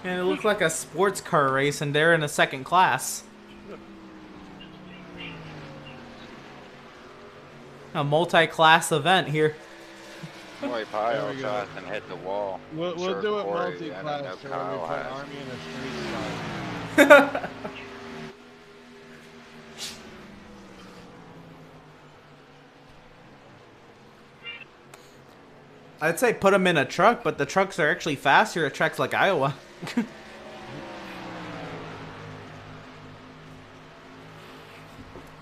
Speaker 1: And it looks like a sports car race and they're in a second class. A multi-class event here.
Speaker 5: Boy, Pyle shot and hit the wall.
Speaker 9: We'll do it multi-class to where we put Army in a street spot.
Speaker 1: I'd say put them in a truck, but the trucks are actually faster at tracks like Iowa.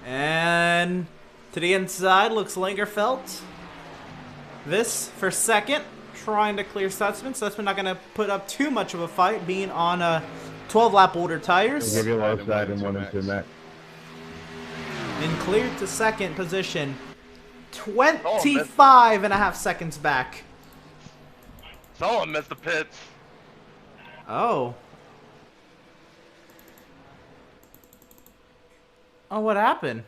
Speaker 1: And to the inside looks Lingerfeld. This for second, trying to clear Stutzman. Stutzman not going to put up too much of a fight, being on 12-lap older tires.
Speaker 3: Give you low side in 1 and 2 max.
Speaker 1: And cleared to second position. 25.5 seconds back.
Speaker 10: Someone missed the pits.
Speaker 1: Oh. Oh, what happened?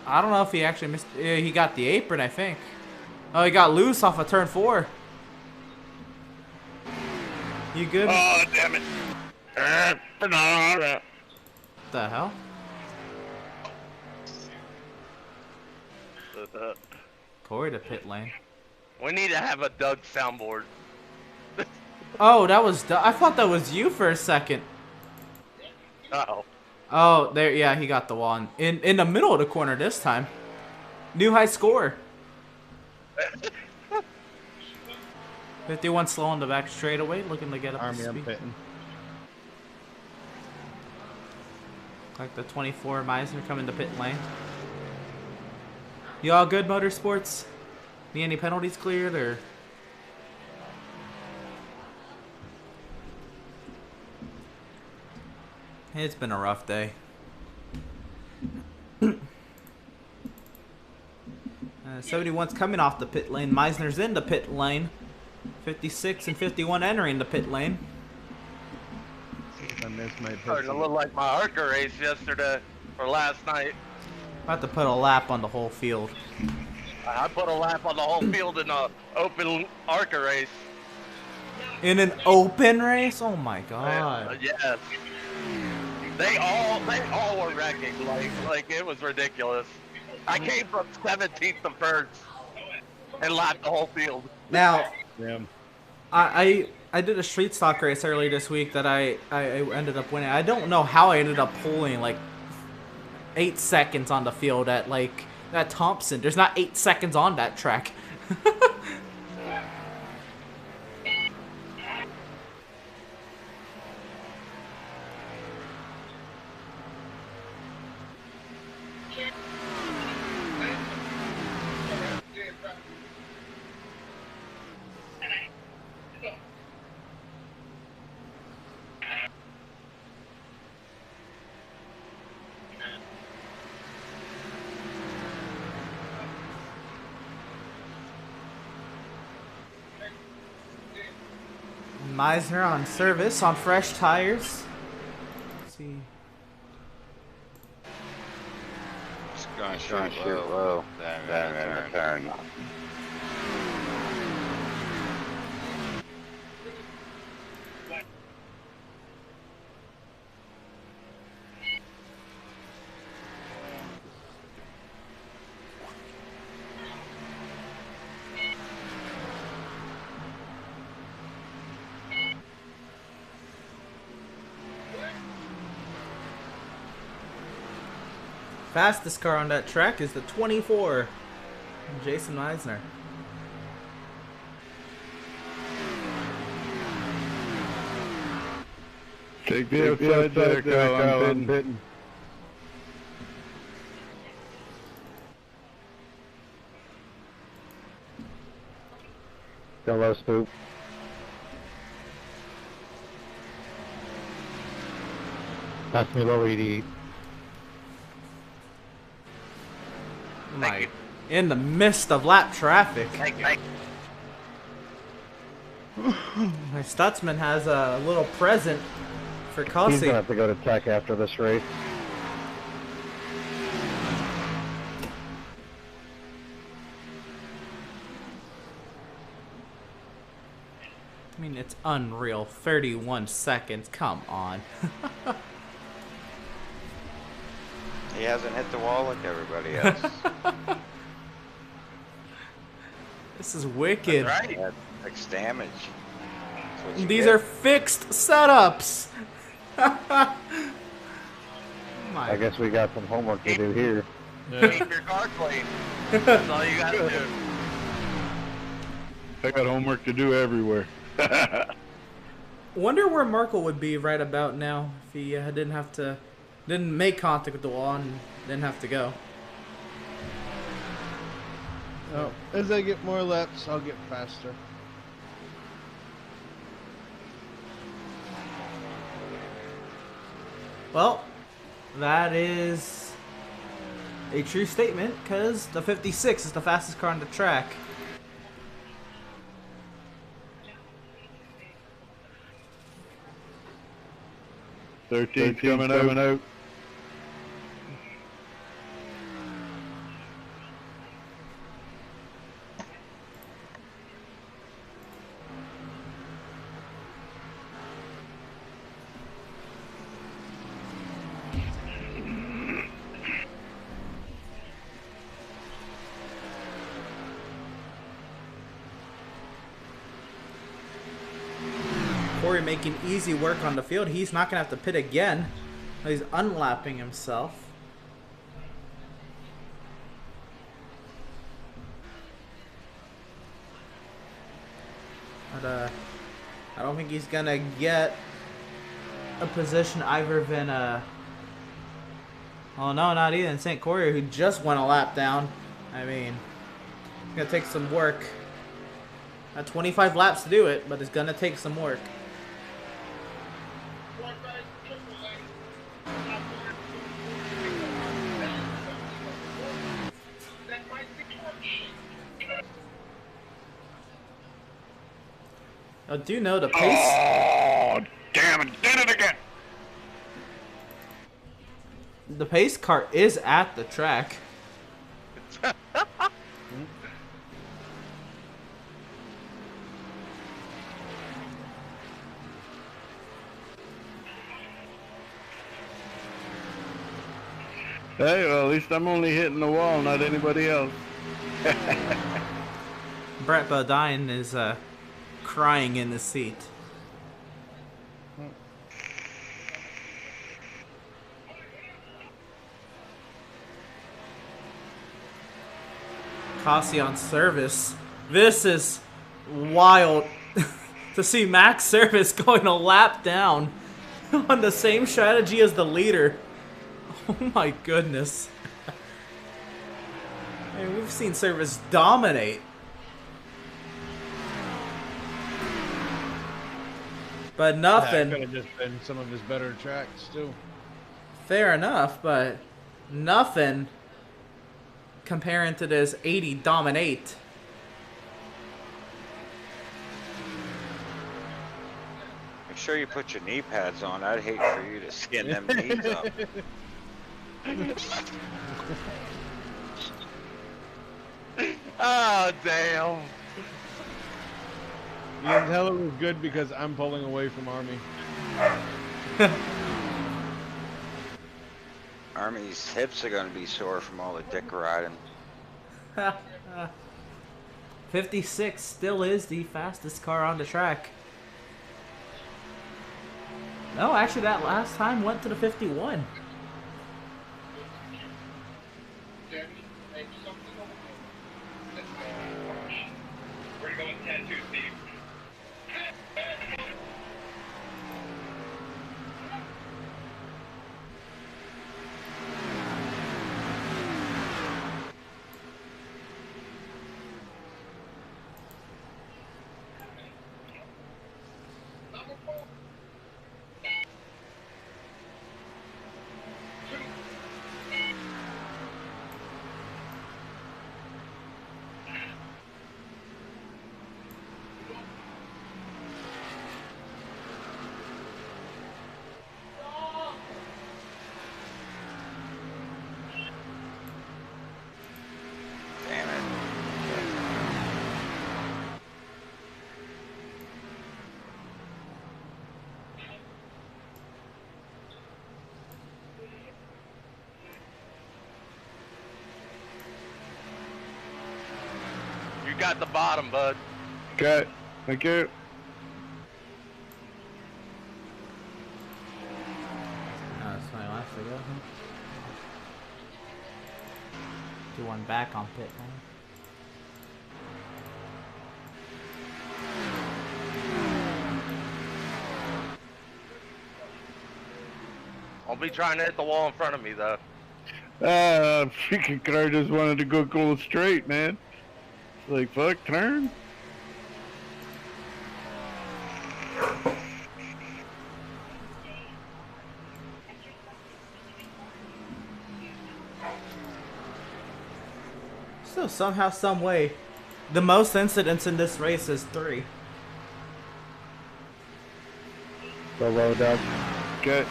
Speaker 1: I don't know if he actually missed. He got the apron, I think. Oh, he got loose off of turn 4. You good?
Speaker 10: Oh, damn it.
Speaker 1: What the hell? Corey to pit lane.
Speaker 10: We need to have a Doug soundboard.
Speaker 1: Oh, that was. I thought that was you for a second.
Speaker 10: Uh-oh.
Speaker 1: Oh, there. Yeah, he got the wall in the middle of the corner this time. New high score. 51 slow on the back straightaway, looking to get up to
Speaker 9: Army, I'm
Speaker 1: speed.
Speaker 9: pitting.
Speaker 1: Like the 24 Meisner coming to pit lane. You all good, Motorsports? Need any penalties cleared, or? It's been a rough day. 71's coming off the pit lane. Meisner's in the pit lane. 56 and 51 entering the pit lane.
Speaker 9: I missed my
Speaker 10: Starting to look like my ARCA race yesterday or last night.
Speaker 1: About to put a lap on the whole field.
Speaker 10: I put a lap on the whole field in an open ARCA race.
Speaker 1: In an open race? Oh my god.
Speaker 10: Yes. They all were wrecking. Like it was ridiculous. I came from 17th to 1st and lapped the whole field.
Speaker 1: Now,
Speaker 9: Damn.
Speaker 1: I did a street stock race earlier this week that I ended up winning. I don't know how I ended up pulling like 8 seconds on the field at like at Thompson. There's not 8 seconds on that track. Meisner on service on fresh tires. Let's see.
Speaker 5: Just going shoot low. Then in the turn.
Speaker 1: Fastest car on that track is the 24, Jason Meisner.
Speaker 6: Take the outside there, Kyle. I'm pitting.
Speaker 2: Go low, Spook. Pass me low, ED.
Speaker 1: My, in the midst of lap traffic. My Stutzman has a little present for Kelsey.
Speaker 2: He's gonna have to go to tech after this race.
Speaker 1: I mean, it's unreal. 31 seconds. Come on.
Speaker 5: He hasn't hit the wall like everybody else.
Speaker 1: This is wicked.
Speaker 10: That's right.
Speaker 5: That's fixed damage.
Speaker 1: These are fixed setups.
Speaker 2: I guess we got some homework to do here.
Speaker 10: Keep your car clean. That's all you gotta do.
Speaker 6: I got homework to do everywhere.
Speaker 1: Wonder where Merkel would be right about now if he didn't make contact with the wall and didn't have to go.
Speaker 9: Oh, as I get more laps, I'll get faster.
Speaker 1: Well, that is a true statement because the 56 is the fastest car on the track.
Speaker 6: Thirteen's coming out.
Speaker 1: Corey making easy work on the field. He's not going to have to pit again. He's unlapping himself. But I don't think he's going to get a position either than Oh no, not even St. Courier, who just went a lap down. I mean, it's gonna take some work. Got 25 laps to do it, but it's gonna take some work. I do know the pace.
Speaker 7: Oh, damn it! Did it again!
Speaker 1: The pace car is at the track.
Speaker 6: Hey, well, at least I'm only hitting the wall, not anybody else.
Speaker 1: Brett Bodine is crying in the seat. Cossie on service. This is wild to see Max Service going a lap down on the same strategy as the leader. Oh my goodness. I mean, we've seen Service dominate. But nothing.
Speaker 9: That could have just been some of his better tracks, too.
Speaker 1: Fair enough, but nothing comparing to this 80 dominate.
Speaker 5: Make sure you put your knee pads on. I'd hate for you to skin them knees up.
Speaker 10: Oh, damn.
Speaker 9: You can tell it was good because I'm pulling away from Army.
Speaker 5: Army's hips are going to be sore from all the dick riding.
Speaker 1: 56 still is the fastest car on the track. No, actually that last time went to the 51.
Speaker 7: We're going 10-2, Steve.
Speaker 5: Damn it.
Speaker 10: You got the bottom, bud.
Speaker 6: Okay, thank you.
Speaker 1: That's my last to go. Do one back on pit lane.
Speaker 10: I'll be trying to hit the wall in front of me, though.
Speaker 6: Freaking car just wanted to go going straight, man. It's like, fuck, turn.
Speaker 1: So somehow, some way, the most incidents in this race is 3.
Speaker 2: So low, Doug.
Speaker 6: Okay,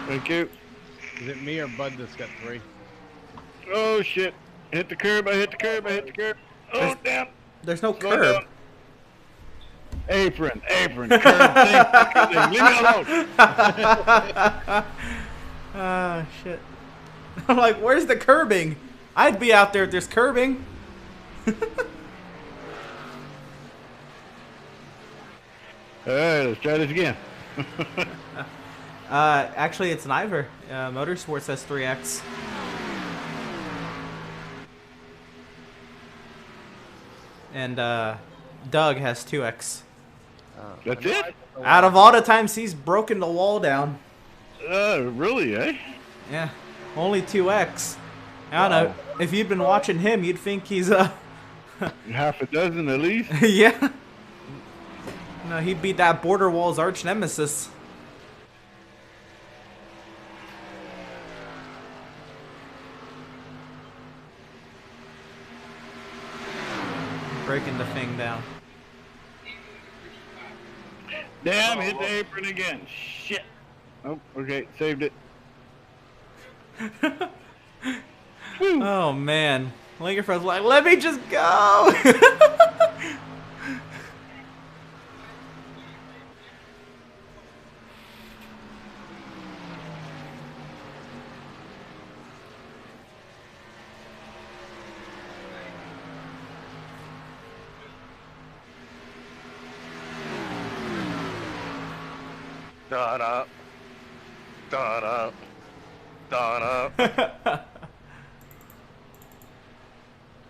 Speaker 6: thank you.
Speaker 9: Is it me or Bud that's got 3?
Speaker 6: Oh shit! Hit the curb! I hit the curb! I hit the curb! Oh damn!
Speaker 1: There's no
Speaker 6: Slow
Speaker 1: curb.
Speaker 6: down. Apron, curb, thing. Leave me alone.
Speaker 1: Ah, shit. I'm like, where's the curbing? I'd be out there if there's curbing.
Speaker 6: Alright, let's try this again.
Speaker 1: Actually, it's an Ivor. Motorsports has 3X. And Doug has 2X.
Speaker 6: That's it?
Speaker 1: Out of all the times he's broken the wall down.
Speaker 6: Really, eh?
Speaker 1: Yeah. Only 2x. I don't know. If you'd been watching him, you'd think he's
Speaker 6: half a dozen at least.
Speaker 1: Yeah. No, he beat that Border Wall's arch nemesis. Breaking the thing down.
Speaker 6: Damn, hit the apron again. Shit. Oh, okay, saved it.
Speaker 1: Oh man, Lingerfeld's like, let me just go.
Speaker 10: Dot up. Dot up. Dot up.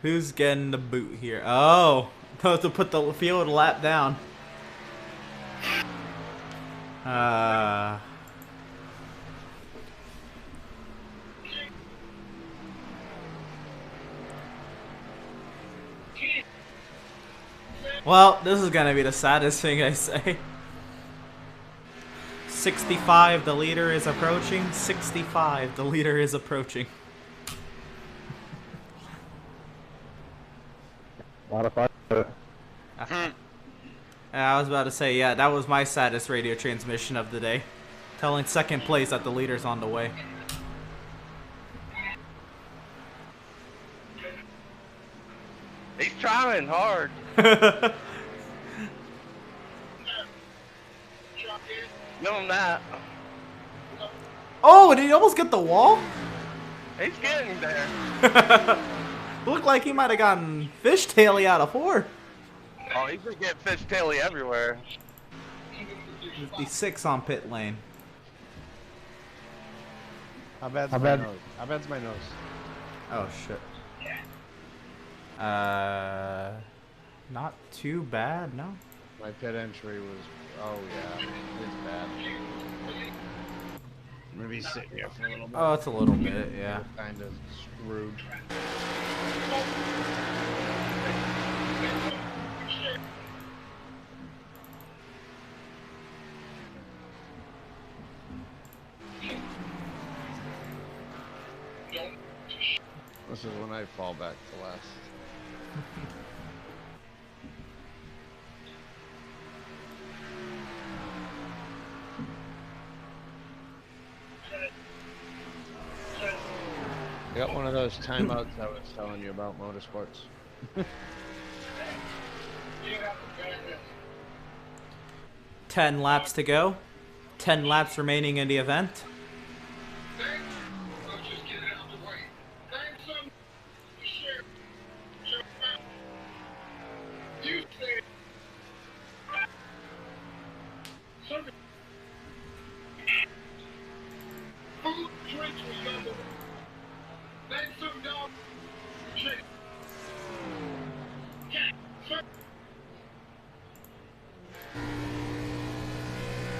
Speaker 1: Who's getting the boot here? Oh, supposed to put the field lap down. Well, this is gonna be the saddest thing I say. 65, the leader is approaching. 65, the leader is approaching.
Speaker 2: A lot of fun.
Speaker 1: I was about to say, yeah, that was my saddest radio transmission of the day. Telling second place that the leader's on the way.
Speaker 10: He's trying hard. Give him that.
Speaker 1: Oh, did he almost get the wall?
Speaker 10: He's getting there.
Speaker 1: Looked like he might have gotten fishtaily out of 4.
Speaker 10: Oh, he's gonna get fishtaily everywhere.
Speaker 1: 56 on pit lane.
Speaker 9: How bad's my nose? How bad's my nose?
Speaker 1: Oh shit. Not too bad, no.
Speaker 9: My pit entry was, oh yeah, it's bad. I'm gonna be sitting here for a little bit.
Speaker 1: Oh, it's a little bit, yeah.
Speaker 9: Kind of screwed. This is when I fall back to last. I got one of those timeouts I was telling you about motorsports.
Speaker 1: 10 laps to go. 10 laps remaining in the event.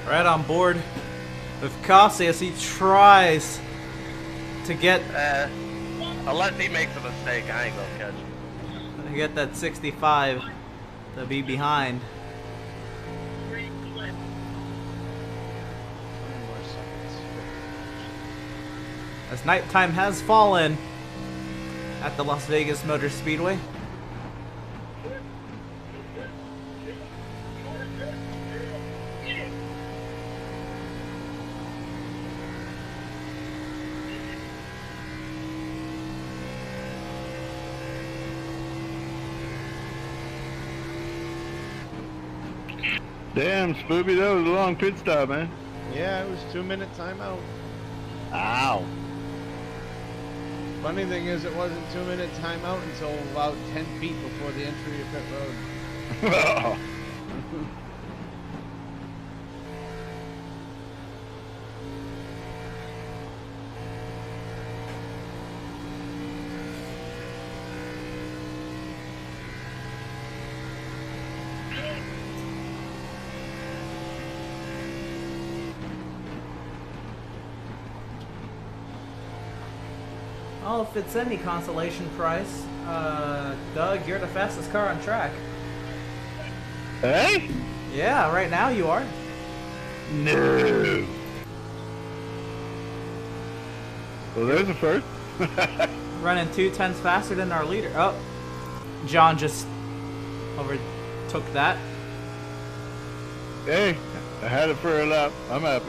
Speaker 1: Right on board with Kasi as he tries to get
Speaker 10: unless he makes a mistake, I ain't gonna catch him.
Speaker 1: to get that 65 to be behind. As nighttime has fallen at the Las Vegas Motor Speedway.
Speaker 6: Damn, Spoopy, that was a long pit stop, man.
Speaker 9: Yeah, it was 2-minute timeout.
Speaker 6: Ow.
Speaker 9: Funny thing is, it wasn't 2-minute timeout until about 10 feet before the entry to pit road.
Speaker 1: Well, if it's any consolation prize, Doug, you're the fastest car on track.
Speaker 6: Hey?
Speaker 1: Yeah, right now you are.
Speaker 6: No. Well, there's a first.
Speaker 1: Running 2/10 faster than our leader. Oh, John just overtook that.
Speaker 6: Hey, I had it for a lap. I'm happy.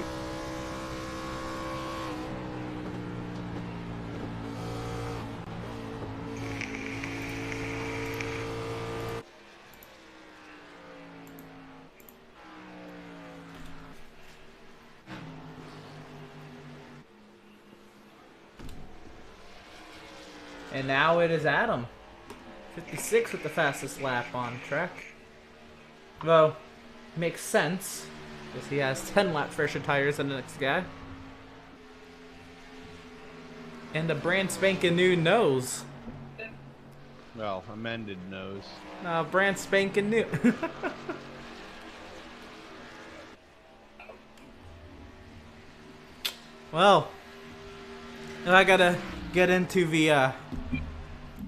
Speaker 1: And now it is Adam. 56 with the fastest lap on track. Though, makes sense, because he has 10 lap fresher tires than the next guy. And a brand spanking new nose.
Speaker 9: Well, amended nose.
Speaker 1: No, brand spanking new. Well, if I gotta get into the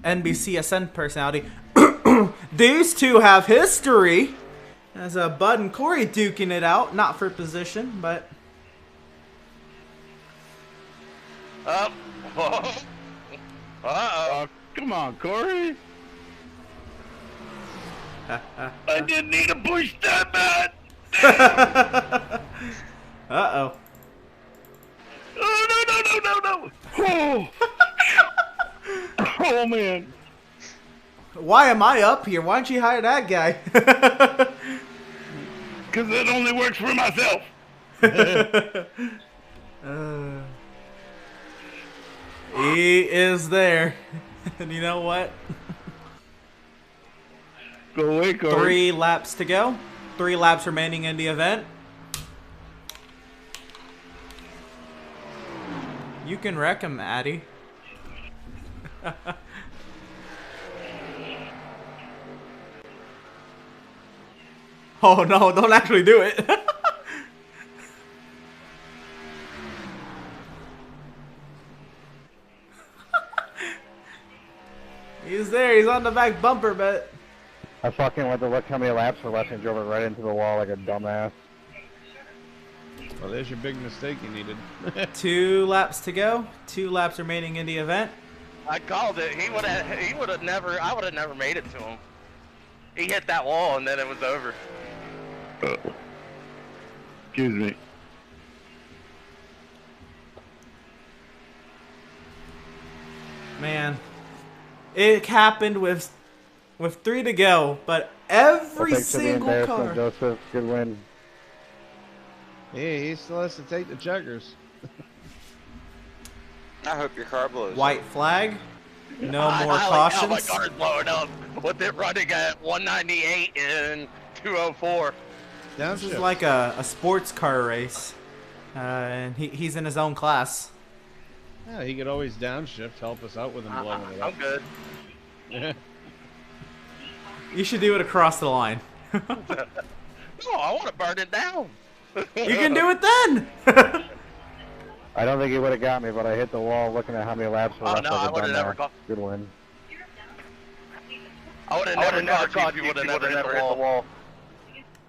Speaker 1: NBCSN personality, these two have history. As Bud and Corey duking it out, not for position, but
Speaker 6: Uh-oh. Come on, Corey. I didn't need to push that bad.
Speaker 1: Uh-oh.
Speaker 6: Oh, no. Oh. Oh, man.
Speaker 1: Why am I up here? Why don't you hire that guy?
Speaker 6: Because it only works for myself.
Speaker 1: He is there. And you know what?
Speaker 6: Go away, Corey.
Speaker 1: 3 laps to go. 3 laps remaining in the event. You can wreck him, Addy. Oh no, don't actually do it. He's there, he's on the back bumper, but
Speaker 2: I fucking went to look how many laps were left and drove it right into the wall like a dumbass.
Speaker 9: Well, there's your big mistake you needed.
Speaker 1: 2 laps to go. 2 laps remaining in the event.
Speaker 10: I called it. He would have never. I would have never made it to him. He hit that wall and then it was over.
Speaker 6: Excuse me.
Speaker 1: Man, it happened with 3 to go, but every single car.
Speaker 2: Joseph, good win.
Speaker 9: Yeah, he still has to take the checkers.
Speaker 5: I hope your car blows.
Speaker 1: White flag. No
Speaker 10: I
Speaker 1: more
Speaker 10: like
Speaker 1: cautions.
Speaker 10: how my car's blowing up with it running at 198 and 204.
Speaker 1: This is like a sports car race, and he's in his own class.
Speaker 9: Yeah, he could always downshift, help us out with him blowing it up.
Speaker 10: I'm good.
Speaker 9: Yeah.
Speaker 1: You should do it across the line.
Speaker 10: No, I want to burn it down.
Speaker 1: You can do it then.
Speaker 2: I don't think he would have got me, but I hit the wall looking at how many laps were left.
Speaker 10: No, I would have never caught.
Speaker 2: Good win.
Speaker 10: I would have never caught you. Would have never hit the wall.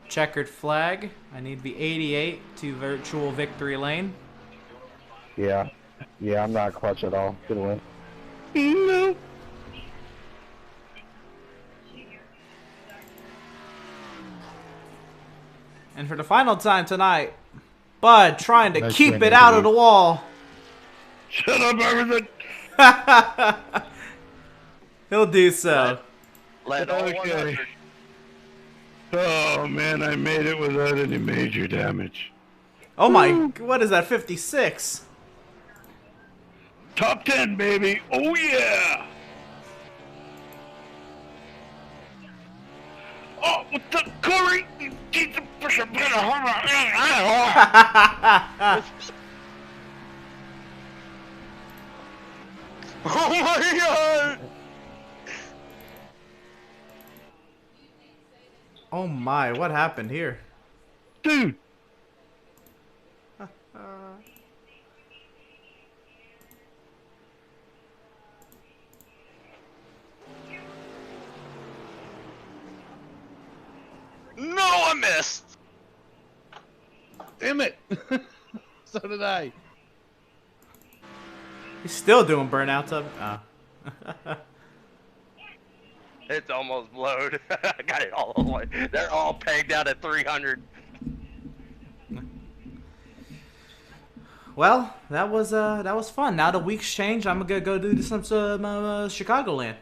Speaker 1: Checkered flag. I need the 88 to virtual victory lane.
Speaker 2: Yeah, I'm not clutch at all. Good win.
Speaker 6: No.
Speaker 1: And for the final time tonight, Bud trying to keep it out of the wall.
Speaker 6: Shut up, everything.
Speaker 1: He'll do so.
Speaker 6: Okay. Oh man, I made it without any major damage.
Speaker 1: Oh my, what is that, 56?
Speaker 6: Top 10, baby. Oh yeah. Oh, what the Corey? You need to push a bit of
Speaker 10: Oh my god!
Speaker 1: Oh my, what happened here?
Speaker 6: Dude!
Speaker 10: I missed.
Speaker 9: Damn it! So did I.
Speaker 1: He's still doing burnouts up. Oh.
Speaker 10: It's almost blowed. I got it all the way. They're all pegged out at 300.
Speaker 1: Well, that was fun. Now the week's changed. I'm gonna go do some Chicagoland.